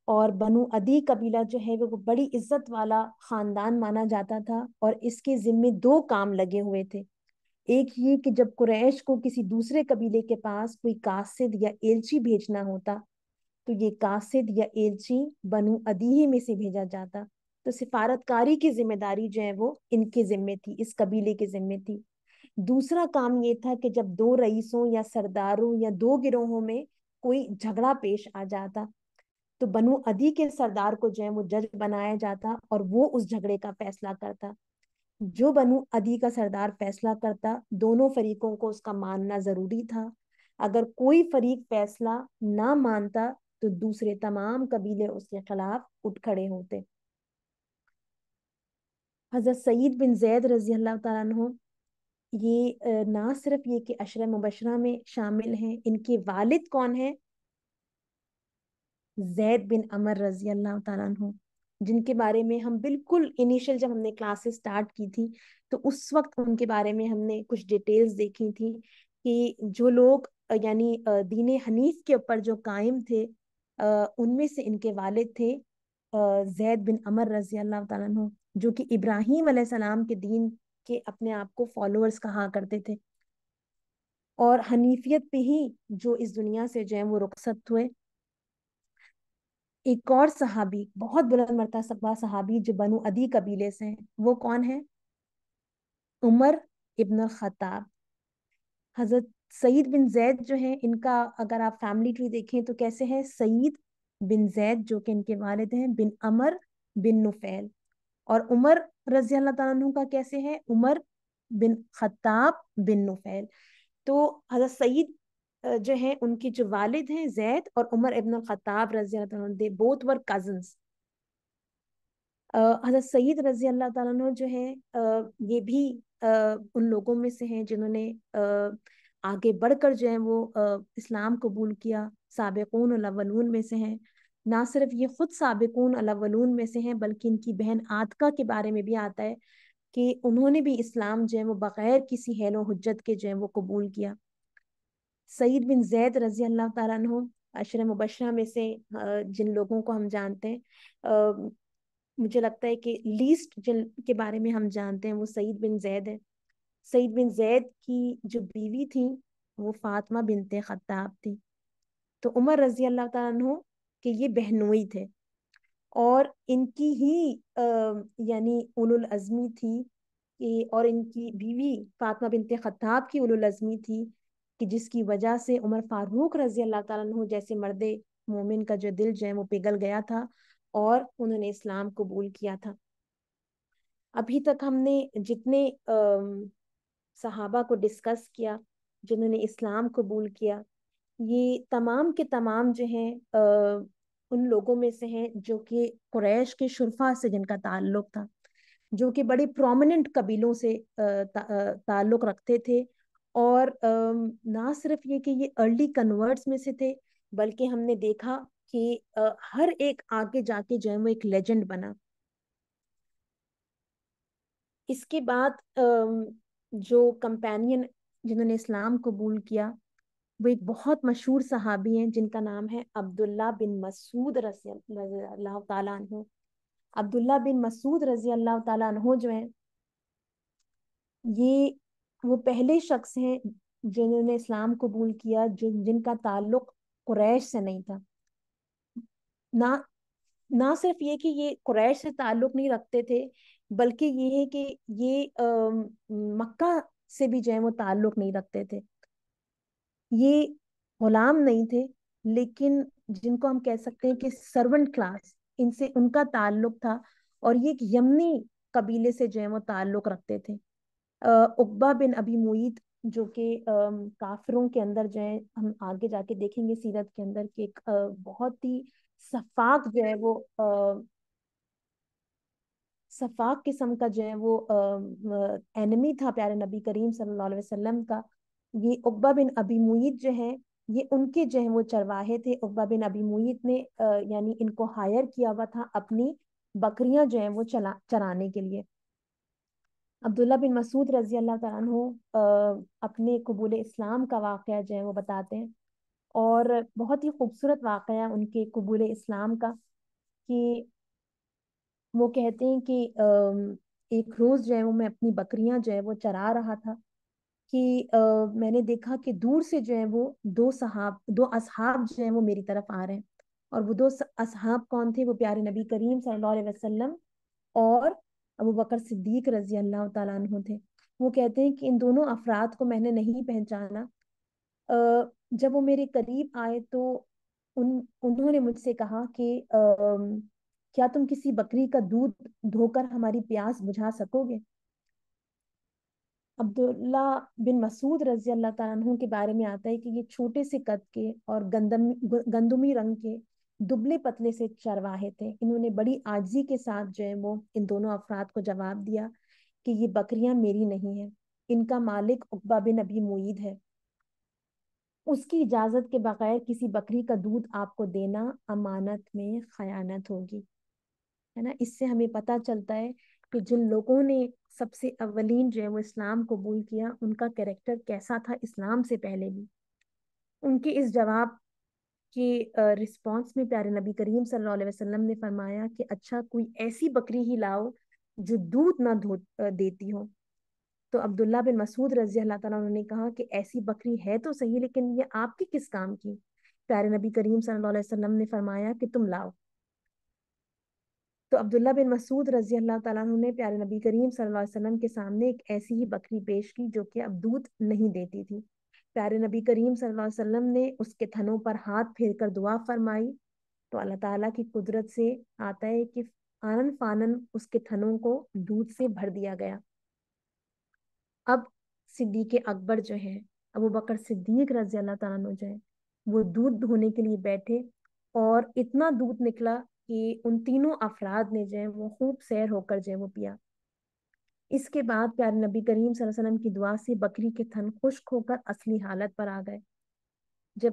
اور بنو عدی قبیلہ جو ہے وہ بڑی عزت والا خاندان مانا جاتا تھا، اور اس کے ذمے دو کام لگے ہوئے تھے۔ ایک یہ کہ جب قریش کو کسی دوسرے قبیلے کے پاس کوئی قاصد یا ایلچی بھیجنا ہوتا تو یہ قاصد یا ایلچی بنو عدی ہی میں سے بھیجا جاتا، تو سفارتکاری کی ذمہ داری جو ہے وہ ان کے ذمے تھی، اس قبیلے کے ذمے تھی۔ دوسرا کام یہ تھا کہ جب دو رئیسوں یا سرداروں یا دو گروہوں میں کوئی جھگڑا پیش آ جاتا تو بنو عدی کے سردار کو جو ہے وہ جج بنایا جاتا اور وہ اس جھگڑے کا فیصلہ کرتا۔ جو بنو عدی کا سردار فیصلہ کرتا دونوں فریقوں کو اس کا ماننا ضروری تھا۔ اگر کوئی فریق فیصلہ نہ مانتا تو دوسرے تمام قبیلے اس کے خلاف اٹھ کھڑے ہوتے۔ حضرت سعید بن زید رضی اللہ تعالیٰ عنہ یہ نہ صرف یہ کہ عشرہ مبشرہ میں شامل ہیں، ان کے والد کون ہیں؟ زید بن عمر رضی اللہ تعالیٰ عنہ، جن کے بارے میں ہم بالکل انیشل جب ہم نے کلاسز سٹارٹ کی تھی تو اس وقت ان کے بارے میں ہم نے کچھ ڈیٹیلز دیکھی تھی کہ جو لوگ یعنی دین حنیف کے اوپر جو قائم تھے ان میں سے ان کے والد تھے زید بن عمر رضی اللہ تعالیٰ عنہ، جو کہ ابراہیم علیہ السلام کے دین کے اپنے آپ کو فالوورز کہا کرتے تھے، اور حنیفیت پہ ہی جو اس دنیا سے جو ہے وہ رخصت ہوئے۔ ایک اور صحابی بہت بلند مرتبہ صحابی جو بنو عدی قبیلے سے ہیں، وہ کون ہے؟ عمر ابن الخطاب۔ حضرت سعید بن زید جو ہیں ان کا اگر آپ فیملی ٹری دیکھیں تو کیسے ہے؟ سعید بن زید جو کہ ان کے والد ہیں بن عمر بن نفیل، اور عمر رضی اللہ تعالیٰ عنہ کا کیسے ہے؟ عمر بن خطاب بن نفیل۔ تو حضرت سعید جو ہیں ان کی جو والد ہیں زید اور عمر ابن الخطاب رضی اللہ تعالیٰ عنہ، they both were cousins۔ حضرت سعید رضی اللہ تعالیٰ عنہ جو ہیں یہ بھی ان لوگوں میں سے ہیں جنہوں نے آگے بڑھ کر جو ہے وہ اسلام قبول کیا، سابقون الاولون میں سے ہیں۔ نہ صرف یہ خود سابقون الاولون میں سے ہیں، بلکہ ان کی بہن عاتکہ کے بارے میں بھی آتا ہے کہ انہوں نے بھی اسلام جو ہے وہ بغیر کسی حیل و حجت کے جو ہے وہ قبول کیا۔ سعید بن زید رضی اللہ تعالیٰ عنہ عشرہ مبشرہ میں سے جن لوگوں کو ہم جانتے ہیں، مجھے لگتا ہے کہ لیسٹ جن کے بارے میں ہم جانتے ہیں وہ سعید بن زید ہے۔ سعید بن زید کی جو بیوی تھی وہ فاطمہ بنت خطاب تھی۔ تو عمر رضی اللہ تعالیٰ عنہ کہ یہ بہنوئی تھے، اور ان کی ہی یعنی اولو العزمی تھی اور ان کی بیوی فاطمہ بنت خطاب کی اولو العزمی تھی کہ جس کی وجہ سے عمر فاروق رضی اللہ تعالیٰ عنہ جیسے مرد مومن کا جو دل جو ہے وہ پگھل گیا تھا اور انہوں نے اسلام قبول کیا تھا۔ ابھی تک ہم نے جتنے صحابہ کو ڈسکس کیا جنہوں نے اسلام قبول کیا، یہ تمام کے تمام جو ہیں ان لوگوں میں سے ہیں جو کہ قریش کے شرفا سے جن کا تعلق تھا، جو کہ بڑے پرومیننٹ قبیلوں سے تعلق رکھتے تھے، اور نہ صرف یہ کہ یہ ارلی کنورٹس میں سے تھے، بلکہ ہم نے دیکھا کہ ہر ایک آگے جا کے جو ہے وہ ایک لیجنڈ بنا۔ اس کے بعد جو کمپینین جنہوں نے اسلام قبول کیا وہ ایک بہت مشہور صحابی ہیں جن کا نام ہے عبداللہ بن مسعود رضی اللہ تعالیٰ عنہ۔ عبداللہ بن مسعود رضی اللہ تعالیٰ عنہ جو ہیں یہ وہ پہلے شخص ہیں جنہوں نے اسلام قبول کیا جن کا تعلق قریش سے نہیں تھا۔ نہ نہ صرف یہ کہ یہ قریش سے تعلق نہیں رکھتے تھے، بلکہ یہ ہے کہ یہ مکہ سے بھی جو ہے وہ تعلق نہیں رکھتے تھے۔ یہ غلام نہیں تھے، لیکن جن کو ہم کہہ سکتے ہیں کہ سرونٹ کلاس، ان سے ان کا تعلق تھا، اور یہ ایک یمنی قبیلے سے جو ہے وہ تعلق رکھتے تھے۔ عقبہ بن ابی معیط جو کہ کافروں کے اندر جو ہے، ہم آگے جا کے دیکھیں گے سیرت کے اندر کہ ایک بہت ہی سفاک جو ہے وہ سفاک قسم کا جو ہے وہ اینمی تھا پیارے نبی کریم صلی اللہ علیہ وسلم کا۔ یہ عقبہ بن ابی معیط جو ہے یہ ان کے جو ہے وہ چرواہے تھے۔ عقبہ بن ابی معیط نے یعنی ان کو ہائر کیا ہوا تھا اپنی بکریاں جو ہیں وہ چرانے کے لیے۔ عبداللہ بن مسعود رضی اللہ تعالیٰ عنہ اپنے قبول اسلام کا واقعہ جو ہے وہ بتاتے ہیں، اور بہت ہی خوبصورت واقعہ ان کے قبول اسلام کا، کہ وہ کہتے ہیں کہ ایک روز جو ہے وہ میں اپنی بکریاں جو ہے وہ چرا رہا تھا کہ میں نے دیکھا کہ دور سے جو ہے وہ دو اصحاب جو ہیں وہ میری طرف آ رہے ہیں، اور وہ دو اصحاب کون تھے؟ وہ پیارے نبی کریم صلی اللہ علیہ وسلم اور ابو بکر صدیق رضی اللہ تعالیٰ عنہ تھے۔ وہ کہتے ہیں کہ ان دونوں افراد کو میں نے نہیں پہچانا۔ جب وہ میرے قریب آئے تو انہوں نے مجھ سے کہا کہ کیا تم کسی بکری کا دودھ دھو کر ہماری پیاس بجھا سکو گے؟ عبداللہ بن مسعود رضی اللہ تعالیٰ عنہ کے بارے میں آتا ہے کہ یہ چھوٹے سے قد کے اور گندمی رنگ کے دبلے پتلے سے چرواہے تھے۔ انہوں نے بڑی عاجزی کے ساتھ جو ہے وہ ان دونوں افراد کو جواب دیا کہ یہ بکریاں میری نہیں ہیں، ان کا مالک عقبہ بن ابی معیط ہے، اس کی اجازت کے بغیر کسی بکری کا دودھ آپ کو دینا امانت میں خیانت ہوگی۔ ہے نا، اس سے ہمیں پتہ چلتا ہے کہ جن لوگوں نے سب سے اولین جو ہے وہ اسلام قبول کیا ان کا کیریکٹر کیسا تھا اسلام سے پہلے بھی۔ ان کے اس جواب کے رسپانس میں پیارے نبی کریم صلی اللہ علیہ وسلم نے فرمایا کہ اچھا کوئی ایسی بکری ہی لاؤ جو دودھ نہ دیتی ہو۔ تو عبداللہ بن مسعود رضی اللہ تعالیٰ عنہ نے کہا کہ ایسی بکری ہے تو صحیح، لیکن یہ آپ کی کس کام کی؟ پیارے نبی کریم صلی اللہ علیہ وسلم نے فرمایا کہ تم لاؤ۔ تو عبداللہ بن مسعود رضی اللہ تعالیٰ عنہ نے پیارے نبی کریم صلی اللہ علیہ وسلم کے سامنے ایک ایسی ہی بکری پیش کی جو کہ اب دودھ نہیں دیتی تھی۔ پیارے نبی کریم صلی اللہ علیہ وسلم نے اس کے تھنوں پر ہاتھ پھیر کر دعا فرمائی، تو اللہ تعالیٰ کی قدرت سے آتا ہے کہ آنن فانن اس کے تھنوں کو دودھ سے بھر دیا گیا۔ اب صدیق اکبر جو ہے، ابو بکر صدیق رضی اللہ تعالیٰ عنہ جو ہے، وہ دودھ دھونے کے لیے بیٹھے، اور اتنا دودھ نکلا کہ ان تینوں افراد نے جو ہے وہ خوب سیر ہو کر جو ہے وہ پیا۔ اس کے بعد پیارے نبی کریم صلی اللہ علیہ وسلم کی دعا سے بکری کے تھن خشک ہو کر اصلی حالت پر آ گئے۔ جب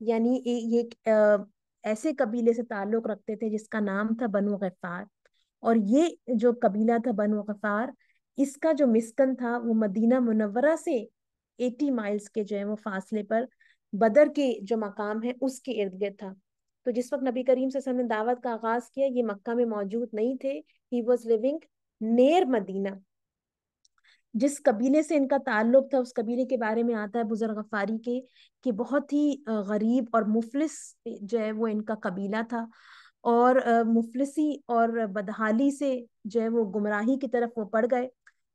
یعنی یہ ایسے قبیلے سے تعلق رکھتے تھے جس کا نام تھا بنو غفار. اور یہ جو قبیلہ تھا بنو غفار، اس کا جو مسکن تھا وہ مدینہ منورہ سے 80 مائلز کے جو ہے وہ فاصلے پر بدر کے جو مقام ہے اس کے ارد گرد تھا. تو جس وقت نبی کریم صلی اللہ علیہ وسلم نے دعوت کا آغاز کیا، یہ مکہ میں موجود نہیں تھے. ہی واز لیونگ نیر مدینہ. جس قبیلے سے ان کا تعلق تھا اس قبیلے کے بارے میں آتا ہے بزرگ غفاری کے کہ بہت ہی غریب اور مفلس جو ہے وہ ان کا قبیلہ تھا. اور مفلسی اور بدحالی سے جو ہے وہ گمراہی کی طرف وہ پڑ گئے.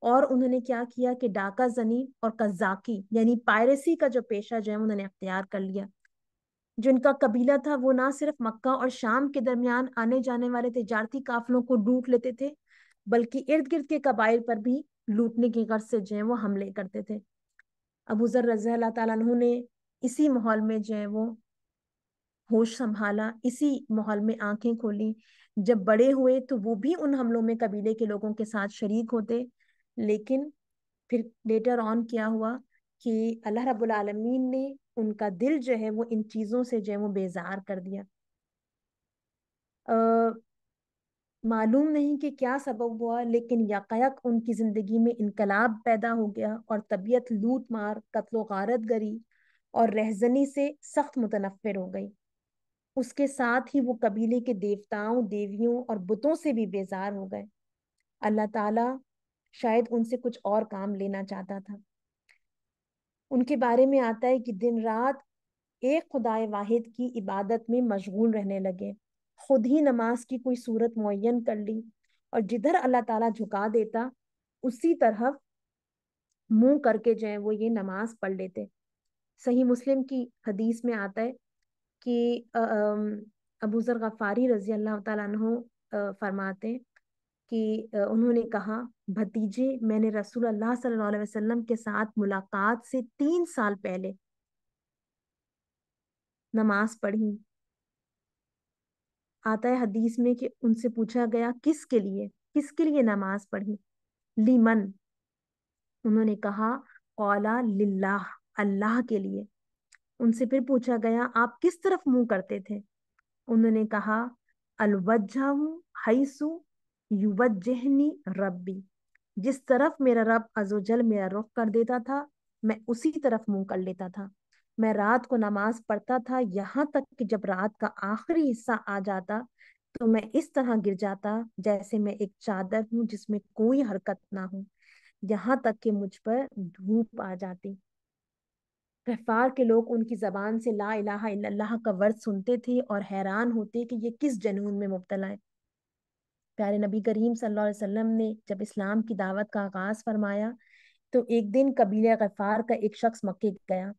اور انہوں نے کیا کیا کہ ڈاکہ زنی اور قزاقی یعنی پائریسی کا جو پیشہ جو ہے انہوں نے اختیار کر لیا. جو ان کا قبیلہ تھا وہ نہ صرف مکہ اور شام کے درمیان آنے جانے والے تجارتی قافلوں کو لوٹ لیتے تھے، بلکہ ارد گرد کے قبائل پر بھی لوٹنے کی غرض سے جو ہے وہ حملے کرتے تھے. ابو ذر رضی اللہ تعالیٰ عنہ نے اسی ماحول میں جو ہے وہ ہوش سنبھالا، اسی ماحول میں آنکھیں کھولی. جب بڑے ہوئے تو وہ بھی ان حملوں میں قبیلے کے لوگوں کے ساتھ شریک ہوتے. لیکن پھر لیٹر آن کیا ہوا کہ اللہ رب العالمین نے ان کا دل جو ہے وہ ان چیزوں سے جو ہے وہ بیزار کر دیا. معلوم نہیں کہ کیا سبب ہوا، لیکن یکایک ان کی زندگی میں انقلاب پیدا ہو گیا اور طبیعت لوٹ مار، قتل و غارت گری اور رہزنی سے سخت متنفر ہو گئی. اس کے ساتھ ہی وہ قبیلے کے دیوتاؤں، دیویوں اور بتوں سے بھی بیزار ہو گئے. اللہ تعالیٰ شاید ان سے کچھ اور کام لینا چاہتا تھا. ان کے بارے میں آتا ہے کہ دن رات ایک خدائے واحد کی عبادت میں مشغول رہنے لگے. خود ہی نماز کی کوئی صورت معین کر لی اور جدھر اللہ تعالیٰ جھکا دیتا اسی طرح منہ کر کے جو ہے وہ یہ نماز پڑھ لیتے. صحیح مسلم کی حدیث میں آتا ہے کہ ابو ذر غفاری رضی اللہ تعالیٰ عنہ فرماتے کہ انہوں نے کہا، بھتیجے میں نے رسول اللہ صلی اللہ علیہ وسلم کے ساتھ ملاقات سے 3 سال پہلے نماز پڑھی. آتا ہے حدیث میں کہ ان سے پوچھا گیا کس کے لیے نماز پڑھی؟ لیمن، انہوں نے کہا قولا للہ، اللہ کے لیے. ان سے پھر پوچھا گیا آپ کس طرف منہ کرتے تھے؟ انہوں نے کہا الوجہ حیث یوجہنی ربی، جس طرف میرا رب عزوجل میرا رخ کر دیتا تھا میں اسی طرف منہ کر لیتا تھا. میں رات کو نماز پڑھتا تھا یہاں تک کہ جب رات کا آخری حصہ آ جاتا تو میں اس طرح گر جاتا جیسے میں ایک چادر ہوں جس میں کوئی حرکت نہ ہو، یہاں تک کہ مجھ پر دھوپ آ جاتی. غفار کے لوگ ان کی زبان سے لا الہ الا اللہ کا ورد سنتے تھے اور حیران ہوتے کہ یہ کس جنون میں مبتلا ہے. پیارے نبی کریم صلی اللہ علیہ وسلم نے جب اسلام کی دعوت کا آغاز فرمایا تو ایک دن قبیلہ غفار کا ایک شخص مکے گیا.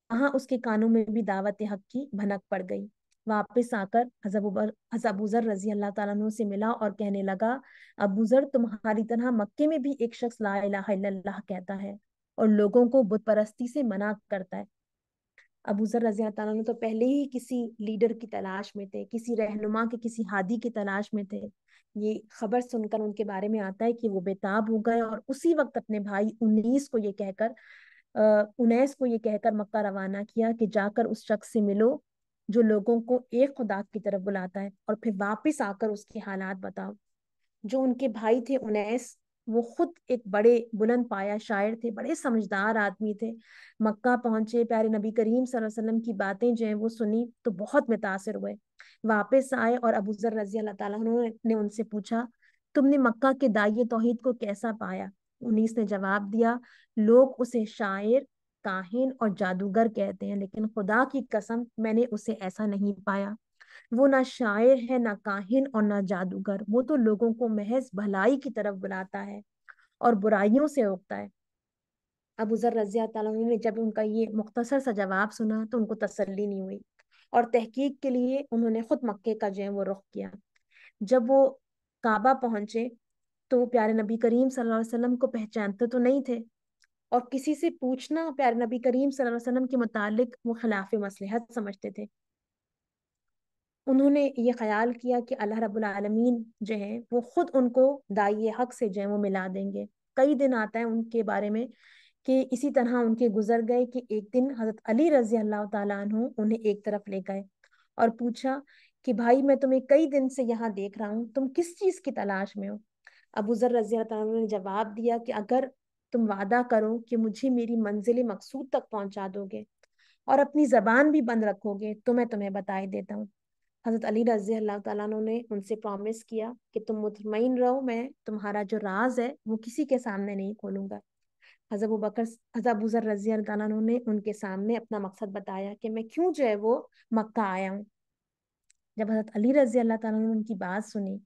وہاں اس کے کانوں میں بھی دعوت حق کی بھنک پڑ گئی. واپس آ کر حضرت ابو ذر رضی اللہ تعالیٰ عنہ سے ملا اور کہنے لگا، ابو ذر تمہاری طرح مکے میں بھی ایک شخص لا الہ الا اللہ کہتا ہے اور لوگوں کو بت پرستی سے منع کرتا ہے. ابو ذر رضی اللہ تعالیٰ عنہ تو پہلے ہی کسی لیڈر کی تلاش میں تھے، کسی رہنما کے، کسی ہادی کی تلاش میں تھے. یہ خبر سن کر ان کے بارے میں آتا ہے کہ وہ بےتاب ہو گئے اور اسی وقت اپنے بھائی انیس کو یہ کہہ کر مکہ روانہ کیا کہ جا کر اس شخص سے ملو جو لوگوں کو ایک خدا کی طرف بلاتا ہے اور پھر واپس آ کر اس کے حالات بتاؤ. جو ان کے بھائی تھے انیس، وہ خود ایک بڑے بلند پایا شاعر تھے، بڑے سمجھدار آدمی تھے. مکہ پہنچے، پیارے نبی کریم صلی اللہ علیہ وسلم کی باتیں جو ہیں وہ سنی تو بہت متاثر ہوئے. واپس آئے اور ابو ذر رضی اللہ تعالیٰ عنہ نے ان سے پوچھا تم نے مکہ کے داعیے توحید کو کیسا پایا؟ انیس نے جواب دیا، لوگ اسے شاعر، کاہن اور جادوگر کہتے ہیں، لیکن خدا کی قسم میں نے اسے ایسا نہیں پایا. وہ نہ شاعر ہے، نہ کاہن اور نہ جادوگر. وہ تو لوگوں کو محض بھلائی کی طرف بلاتا ہے اور برائیوں سے روکتا ہے. ابو ذر رضی اللہ تعالیٰ عنہ نے جب ان کا یہ مختصر سا جواب سنا تو ان کو تسلی نہیں ہوئی اور تحقیق کے لیے انہوں نے خود مکے کا جو ہے وہ رخ کیا. جب وہ کعبہ پہنچے تو پیارے نبی کریم صلی اللہ علیہ وسلم کو پہچانتے تو نہیں تھے اور کسی سے پوچھنا پیارے نبی کریم صلی اللہ علیہ وسلم کے متعلق وہ خلاف مصلحت سمجھتے تھے. انہوں نے یہ خیال کیا کہ اللہ رب العالمین جو ہے وہ خود ان کو داعی حق سے جو ہے وہ ملا دیں گے. کئی دن آتا ہے ان کے بارے میں کہ اسی طرح ان کے گزر گئے کہ ایک دن حضرت علی رضی اللہ تعالیٰ عنہ انہیں ایک طرف لے گئے اور پوچھا کہ بھائی میں تمہیں کئی دن سے یہاں دیکھ رہا ہوں، تم کس چیز کی تلاش میں ہو؟ ابو ذر رضی اللہ تعالیٰ عنہ نے جواب دیا کہ اگر تم وعدہ کرو کہ مجھے میری منزل مقصود تک پہنچا دو گے اور اپنی زبان بھی بند رکھو گے تو میں تمہیں بتائی دیتا ہوں۔ حضرت علی رضی اللہ تعالیٰ عنہ نے ان سے پرومس کیا کہ تم مطمئن رہو، میں تمہارا جو راز ہے وہ کسی کے سامنے نہیں کھولوں گا۔ حضرت ابو ذر رضی اللہ تعالیٰ عنہ نے ان کے سامنے اپنا مقصد بتایا کہ میں کیوں جو ہے وہ مکہ آیا ہوں۔ جب حضرت علی رضی اللہ تعالیٰ عنہ نے ان کی بات سنی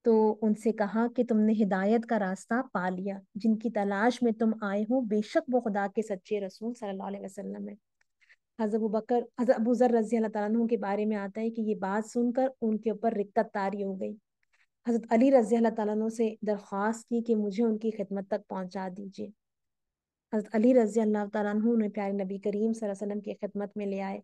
تو ان سے کہا کہ تم نے ہدایت کا راستہ پا لیا، جن کی تلاش میں تم آئے ہو بے شک وہ خدا کے سچے رسول صلی اللہ علیہ وسلم ہے۔ حضرت ابو ذر رضی اللہ تعالیٰ عنہ کے بارے میں آتا ہے کہ یہ بات سن کر ان کے اوپر رکت طاری ہو گئی۔ حضرت علی رضی اللہ تعالیٰ عنہ سے درخواست کی کہ مجھے ان کی خدمت تک پہنچا دیجیے۔ حضرت علی رضی اللہ تعالیٰ عنہ نے پیارے نبی کریم صلی اللہ علیہ وسلم کی خدمت میں لے آئے۔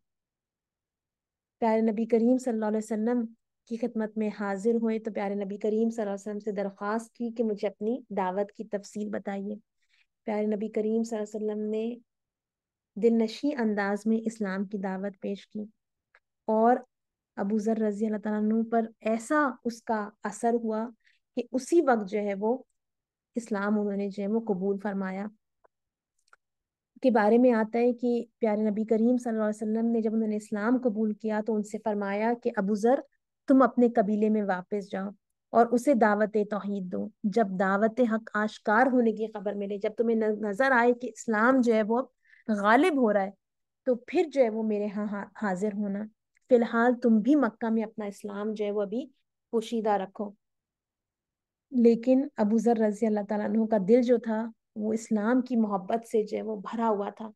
پیارے نبی کریم صلی اللہ علیہ وسلم کی خدمت میں حاضر ہوئے تو پیارے نبی کریم صلی اللہ علیہ وسلم سے درخواست کی کہ مجھے اپنی دعوت کی تفصیل بتائیے۔ پیارے نبی کریم صلی اللہ علیہ وسلم نے دل نشیں انداز میں اسلام کی دعوت پیش کی اور ابو ذر رضی اللہ تعالیٰ عنہ پر ایسا اس کا اثر ہوا کہ اسی وقت جو ہے وہ اسلام انہوں نے جو ہے وہ قبول فرمایا۔ کے بارے میں آتا ہے کہ پیارے نبی کریم صلی اللہ علیہ وسلم نے جب انہوں نے اسلام قبول کیا تو ان سے فرمایا کہ ابو ذر تم اپنے قبیلے میں واپس جاؤ اور اسے دعوت توحید دو۔ جب دعوت حق آشکار ہونے کی خبر ملے، جب تمہیں نظر آئے کہ اسلام جو ہے وہ غالب ہو رہا ہے، تو پھر جو ہے وہ میرے ہاں حاضر ہونا۔ فی الحال تم بھی مکہ میں اپنا اسلام جو ہے وہ ابھی پوشیدہ رکھو۔ لیکن ابو ذر رضی اللہ تعالیٰ عنہ کا دل جو تھا وہ اسلام کی محبت سے جو ہے وہ بھرا ہوا تھا،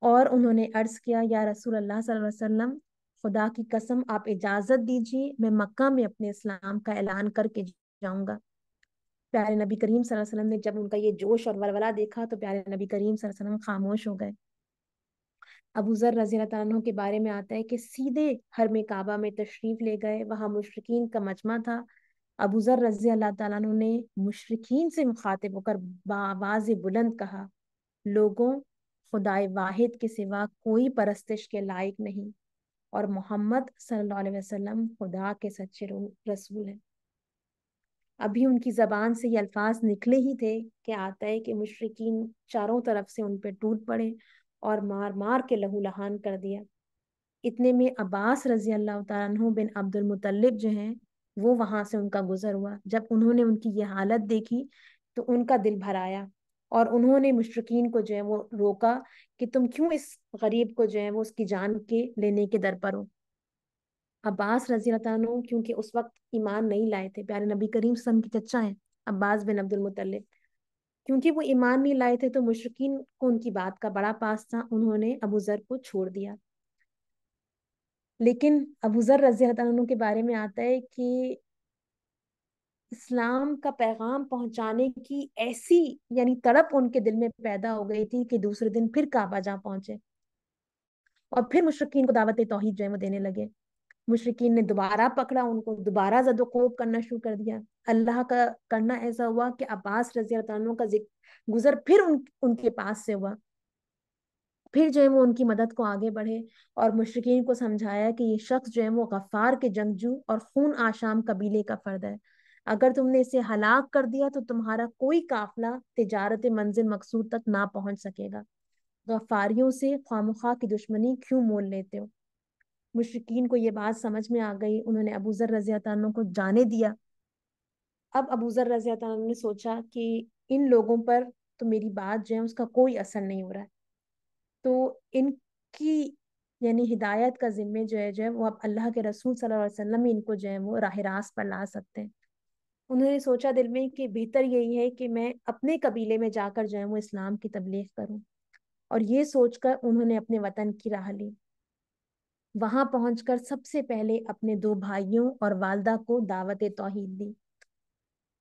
اور انہوں نے عرض کیا یا رسول اللہ صلی اللہ علیہ وسلم، خدا کی قسم آپ اجازت دیجیے میں مکہ میں اپنے اسلام کا اعلان کر کے جاؤں گا۔ پیارے نبی کریم صلی اللہ علیہ وسلم نے جب ان کا یہ جوش اور ولولہ دیکھا تو پیارے نبی کریم صلی اللہ علیہ وسلم خاموش ہو گئے۔ ابو ذر رضی اللہ تعالیٰ عنہ کے بارے میں آتا ہے کہ سیدھے حرم کعبہ میں تشریف لے گئے، وہاں مشرکین کا مجمع تھا۔ ابو ذر رضی اللہ تعالیٰ عنہ نے مشرکین سے مخاطب ہو کر بآواز بلند کہا، لوگوں، خدائے واحد کے سوا کوئی پرستش کے لائق نہیں اور محمد صلی اللہ علیہ وسلم خدا کے سچے رسول ہیں۔ ابھی ان کی زبان سے یہ الفاظ نکلے ہی تھے کہ آتا ہے کہ مشرکین چاروں طرف سے ان پہ ٹوٹ پڑے اور مار مار کے لہو لہان کر دیا۔ اتنے میں عباس رضی اللہ تعالیٰ عنہ بن عبد المطلب جو ہیں وہ وہاں سے ان کا گزر ہوا۔ جب انہوں نے ان کی یہ حالت دیکھی تو ان کا دل بھر آیا اور انہوں نے مشرکین کو جو ہے وہ روکا کہ تم کیوں اس غریب کو جو ہے وہ اس کی جان کے لینے کے در پر ہو۔ عباس رضی اللہ تعالیٰ عنہ کیونکہ اس وقت ایمان نہیں لائے تھے، پیارے نبی کریم صلی اللہ علیہ وسلم کے چچا ہیں عباس بن عبد المطلب، کیونکہ وہ ایمان نہیں لائے تھے تو مشرکین کو ان کی بات کا بڑا پاس تھا، انہوں نے ابو ذر کو چھوڑ دیا۔ لیکن ابو ذر رضی اللہ عنہ کے بارے میں آتا ہے کہ اسلام کا پیغام پہنچانے کی ایسی یعنی تڑپ ان کے دل میں پیدا ہو گئی تھی کہ دوسرے دن پھر کعبہ جا پہنچے اور پھر مشرکین کو دعوت توحید جو ہے وہ دینے لگے۔ مشرکین نے دوبارہ پکڑا ان کو، دوبارہ زد و کوب کرنا شروع کر دیا۔ اللہ کا کرنا ایسا ہوا کہ عباس رضی اللہ عنہ کا گزر پھر ان کے پاس سے ہوا، پھر جو ہے وہ ان کی مدد کو آگے بڑھے اور مشرکین کو سمجھایا کہ یہ شخص جو ہے وہ غفار کے جنگجو اور خون آشام قبیلے کا فرد ہے، اگر تم نے اسے ہلاک کر دیا تو تمہارا کوئی قافلہ تجارت منزل مقصود تک نہ پہنچ سکے گا، غفاریوں سے خواہ کی دشمنی کیوں مول لیتے ہو۔ مشرکین کو یہ بات سمجھ میں آ گئی، انہوں نے ابو ذر رضی اللہ عنہ کو جانے دیا۔ اب ابو ذر رضی اللہ عنہ نے سوچا کہ ان لوگوں پر تو میری بات جو ہے اس کا کوئی اثر نہیں ہو رہا ہے، تو ان کی یعنی ہدایت کا ذمہ جو ہے وہ اب اللہ کے رسول صلی اللہ علیہ وسلم ہی ان کو جو ہے وہ راہ راست پر لا سکتے ہیں۔ انہوں نے سوچا دل میں کہ بہتر یہی ہے کہ میں اپنے قبیلے میں جا کر جو ہے وہ اسلام کی تبلیغ کروں، اور یہ سوچ کر انہوں نے اپنے وطن کی راہ لی۔ وہاں پہنچ کر سب سے پہلے اپنے دو بھائیوں اور والدہ کو دعوت توحید دی۔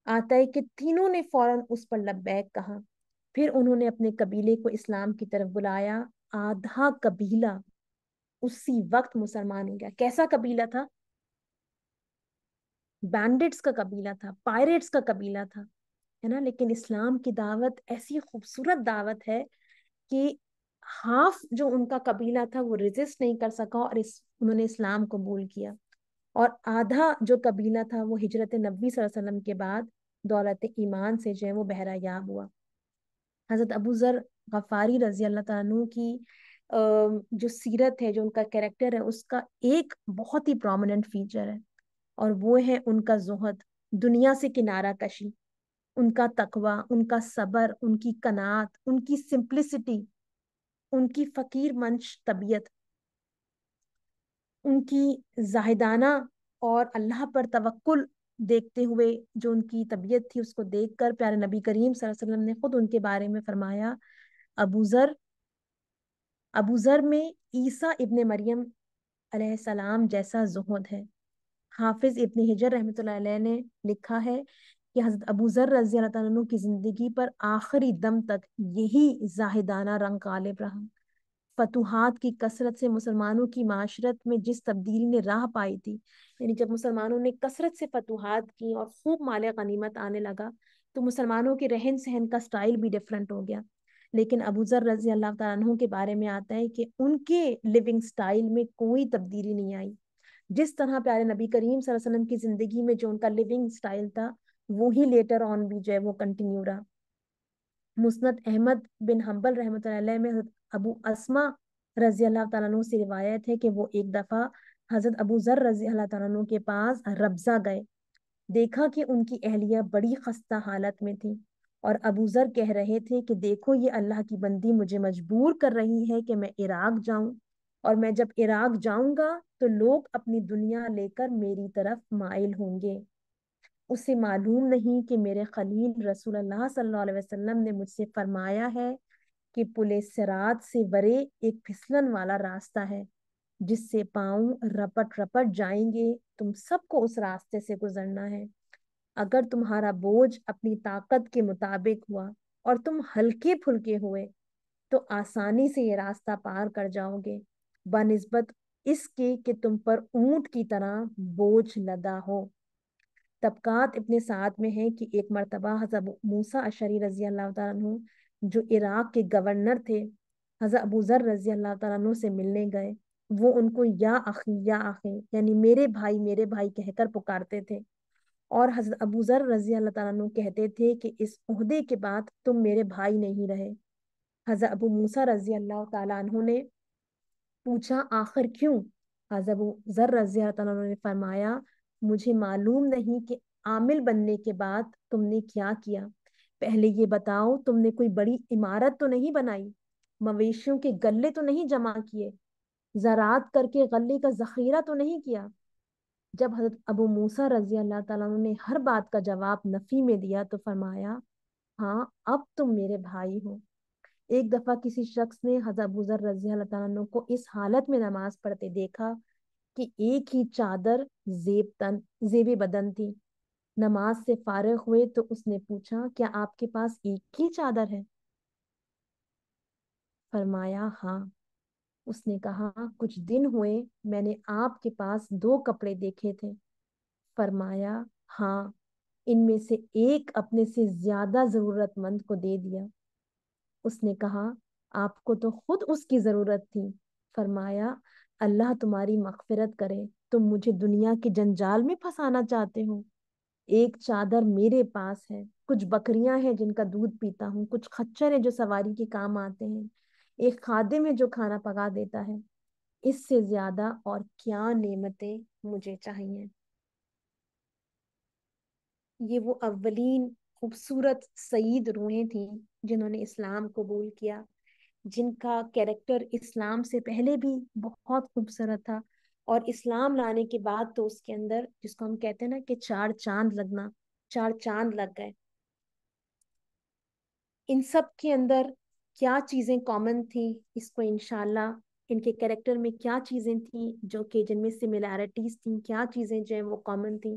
آتا ہے کہ تینوں نے فوراً اس پر لبیک کہا، پھر انہوں نے اپنے قبیلے کو اسلام کی طرف بلایا۔ آدھا قبیلہ اسی وقت مسلمان ہو گیا۔ کیسا قبیلہ تھا؟ بینڈٹس کا قبیلہ تھا، پائریٹس کا قبیلہ تھا۔ ہے نا, لیکن اسلام کی دعوت ایسی خوبصورت دعوت ہے کہ ہاف جو ان کا قبیلہ تھا وہ ریزسٹ نہیں کر سکا اور انہوں نے اسلام قبول کیا, اور آدھا جو قبیلہ تھا وہ ہجرت نبی صلی اللہ علیہ وسلم کے بعد دولت ایمان سے جو ہے وہ بہرہ یاب ہوا. حضرت ابو ذر غفاری رضی اللہ تعالیٰ عنہ کی جو سیرت ہے, جو ان کا کیریکٹر ہے, اس کا ایک بہت ہی پرومیننٹ فیچر ہے, اور وہ ہے ان کا زہد, دنیا سے کنارہ کشی, ان کا تقوی, ان کا صبر, ان کی قناعت, ان کی سمپلسٹی, ان کی فقیر منش طبیعت, ان کی زاہدانہ اور اللہ پر توکل دیکھتے ہوئے جو ان کی طبیعت تھی, اس کو دیکھ کر پیارے نبی کریم صلی اللہ علیہ وسلم نے خود ان کے بارے میں فرمایا, ابو ذر ابو ذر میں عیسیٰ ابن مریم علیہ السلام جیسا زہد ہے. حافظ ابن حجر رحمۃ اللہ علیہ نے لکھا ہے کہ حضرت ابو ذر رضی اللہ تعالیٰ عنہ کی زندگی پر آخری دم تک یہی زاہدانہ رنگ غالب رہا. فتوحات کی کثرت سے مسلمانوں کی معاشرت میں جس تبدیلی نے راہ پائی تھی, یعنی جب مسلمانوں نے کثرت سے فتوحات کی اور خوب مال غنیمت آنے لگا, تو مسلمانوں کے رہن سہن کا سٹائل بھی ڈیفرنٹ ہو گیا. لیکن ابو ذر رضی اللہ تعالیٰ عنہ کے بارے میں آتا ہے کہ ان کے لیونگ سٹائل میں کوئی تبدیلی نہیں آئی. جس طرح پیارے نبی کریم صلی اللہ علیہ وسلم کی زندگی میں جو ان کا لیونگ سٹائل تھا, وہی لیٹر آن بھی جو ہے وہ کنٹینیو رہا. مسند احمد بن حنبل رحمۃ اللہ علیہ میں ابو اسما رضی اللہ تعالیٰ عنہ سے روایت ہے کہ وہ ایک دفعہ حضرت ابو ذر رضی اللہ تعالیٰ عنہ کے پاس ربضہ گئے. دیکھا کہ ان کی اہلیہ بڑی خستہ حالت میں تھی, اور ابو ذر کہہ رہے تھے کہ دیکھو یہ اللہ کی بندی مجھے مجبور کر رہی ہے کہ میں عراق جاؤں, اور میں جب عراق جاؤں گا تو لوگ اپنی دنیا لے کر میری طرف مائل ہوں گے. اسے معلوم نہیں کہ میرے خلیل رسول اللہ صلی اللہ علیہ وسلم نے مجھ سے فرمایا ہے کہ پل صراط سے ورے ایک پھسلن والا راستہ ہے جس سے پاؤں رپٹ رپٹ جائیں گے, تم سب کو اس راستے سے گزرنا ہے. اگر تمہارا بوجھ اپنی طاقت کے مطابق ہوا اور تم ہلکے پھلکے ہوئے تو آسانی سے یہ راستہ پار کر جاؤ گے, بنسبت اس کے کہ تم پر اونٹ کی طرح بوجھ لدا ہو. طبقات ابن سعد میں ہے کہ ایک مرتبہ حضرت موسیٰ اشعری رضی اللہ تعالیٰ عنہ جو عراق کے گورنر تھے, حضرت ابو ذر رضی اللہ تعالیٰ عنہ سے ملنے گئے. وہ ان کو یا اخی یا اخی یعنی میرے بھائی کہہ کر پکارتے تھے, اور حضرت ابو ذر رضی اللہ تعالیٰ عنہ کہتے تھے کہ اس عہدے کے بعد تم میرے بھائی نہیں رہے. حضرت ابو موسیٰ رضی اللہ تعالیٰ عنہ نے پوچھا آخر کیوں؟ حضرت ابو ذر رضی اللہ تعالیٰ عنہ نے فرمایا, مجھے معلوم نہیں کہ عامل بننے کے بعد تم نے کیا کیا. پہلے یہ بتاؤ تم نے کوئی بڑی عمارت تو نہیں بنائی, مویشیوں کے گلے تو نہیں جمع کیے, زراعت کر کے غلے کا ذخیرہ تو نہیں کیا. جب حضرت ابو موسیٰ رضی اللہ تعالیٰ عنہ نے ہر بات کا جواب نفی میں دیا تو فرمایا, ہاں اب تم میرے بھائی ہو. ایک دفعہ کسی شخص نے حضرت ابو ذر رضی اللہ تعالیٰ عنہ کو اس حالت میں نماز پڑھتے دیکھا کہ ایک ہی چادر زیب بدن تھی. نماز سے فارغ ہوئے تو اس نے پوچھا, کیا آپ کے پاس ایک ہی چادر ہے؟ فرمایا ہاں. اس نے کہا, کچھ دن ہوئے میں نے آپ کے پاس 2 کپڑے دیکھے تھے. فرمایا ہاں, ان میں سے ایک اپنے سے زیادہ ضرورت مند کو دے دیا. اس نے کہا, آپ کو تو خود اس کی ضرورت تھی. فرمایا, اللہ تمہاری مغفرت کرے, تم مجھے دنیا کے جنجال میں پھنسانا چاہتے ہو. ایک چادر میرے پاس ہے, کچھ بکریاں ہیں جن کا دودھ پیتا ہوں, کچھ خچر ہیں جو سواری کے کام آتے ہیں, ایک خادم ہے جو کھانا پکا دیتا ہے. اس سے زیادہ اور کیا نعمتیں مجھے چاہیے. یہ وہ اولین خوبصورت سعید روحیں تھیں جنہوں نے اسلام قبول کیا, جن کا کیریکٹر اسلام سے پہلے بھی بہت خوبصورت تھا, اور اسلام لانے کے بعد تو اس کے اندر جس کو ہم کہتے ہیں نا کہ 4 چاند لگنا, 4 چاند لگ گئے. ان سب کے اندر کیا چیزیں کامن تھیں, اس کو انشاءاللہ ان کے کیریکٹر میں کیا چیزیں تھیں جو کہ جن میں سملیرٹیز تھیں, کیا چیزیں جو ہیں وہ کامن تھیں,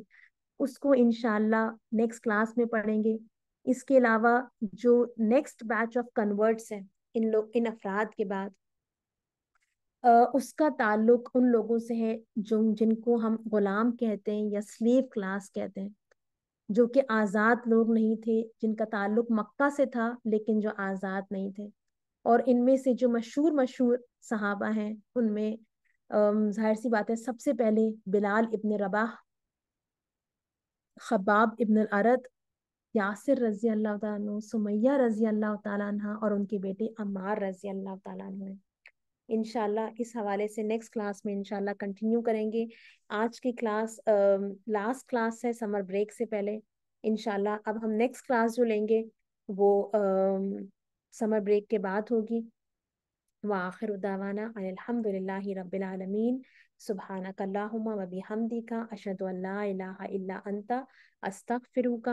اس کو انشاءاللہ نیکسٹ کلاس میں پڑھیں گے. اس کے علاوہ جو نیکسٹ بیچ آف کنورٹس ہیں ان افراد کے بعد, اس کا تعلق ان لوگوں سے ہے جن کو ہم غلام کہتے ہیں یا سلیو کلاس کہتے ہیں. جو کہ آزاد لوگ نہیں تھے، جن کا تعلق مکہ سے تھا لیکن جو آزاد نہیں تھے. اور ان میں سے جو مشہور مشہور صحابہ ہیں ان میں ظاہر سی بات ہے سب سے پہلے بلال ابن رباح، خباب ابن الارد، یاسر رضی اللہ تعالیٰ عنہ، سمیہ رضی اللہ تعالیٰ عنہ اور ان کے بیٹے عمار رضی اللہ تعالیٰ عنہ ہیں. انشاءاللہ اس حوالے سے نیکسٹ کلاس میں انشاءاللہ کنٹینیو کریں گے. آج کی کلاس لاسٹ کلاس ہے سمر بریک سے پہلے. انشاءاللہ اب ہم نیکسٹ کلاس جو لیں گے وہ سمر بریک کے بعد ہوگی. وآخر دعوانا ان الحمد للہ رب العالمین. سبحانک اللہم و بحمدک اشہد ان لا الہ الا انت استغفرک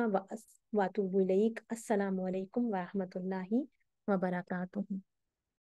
و اتوب الیک. السلام علیکم ورحمۃ اللہ وبرکاتہ.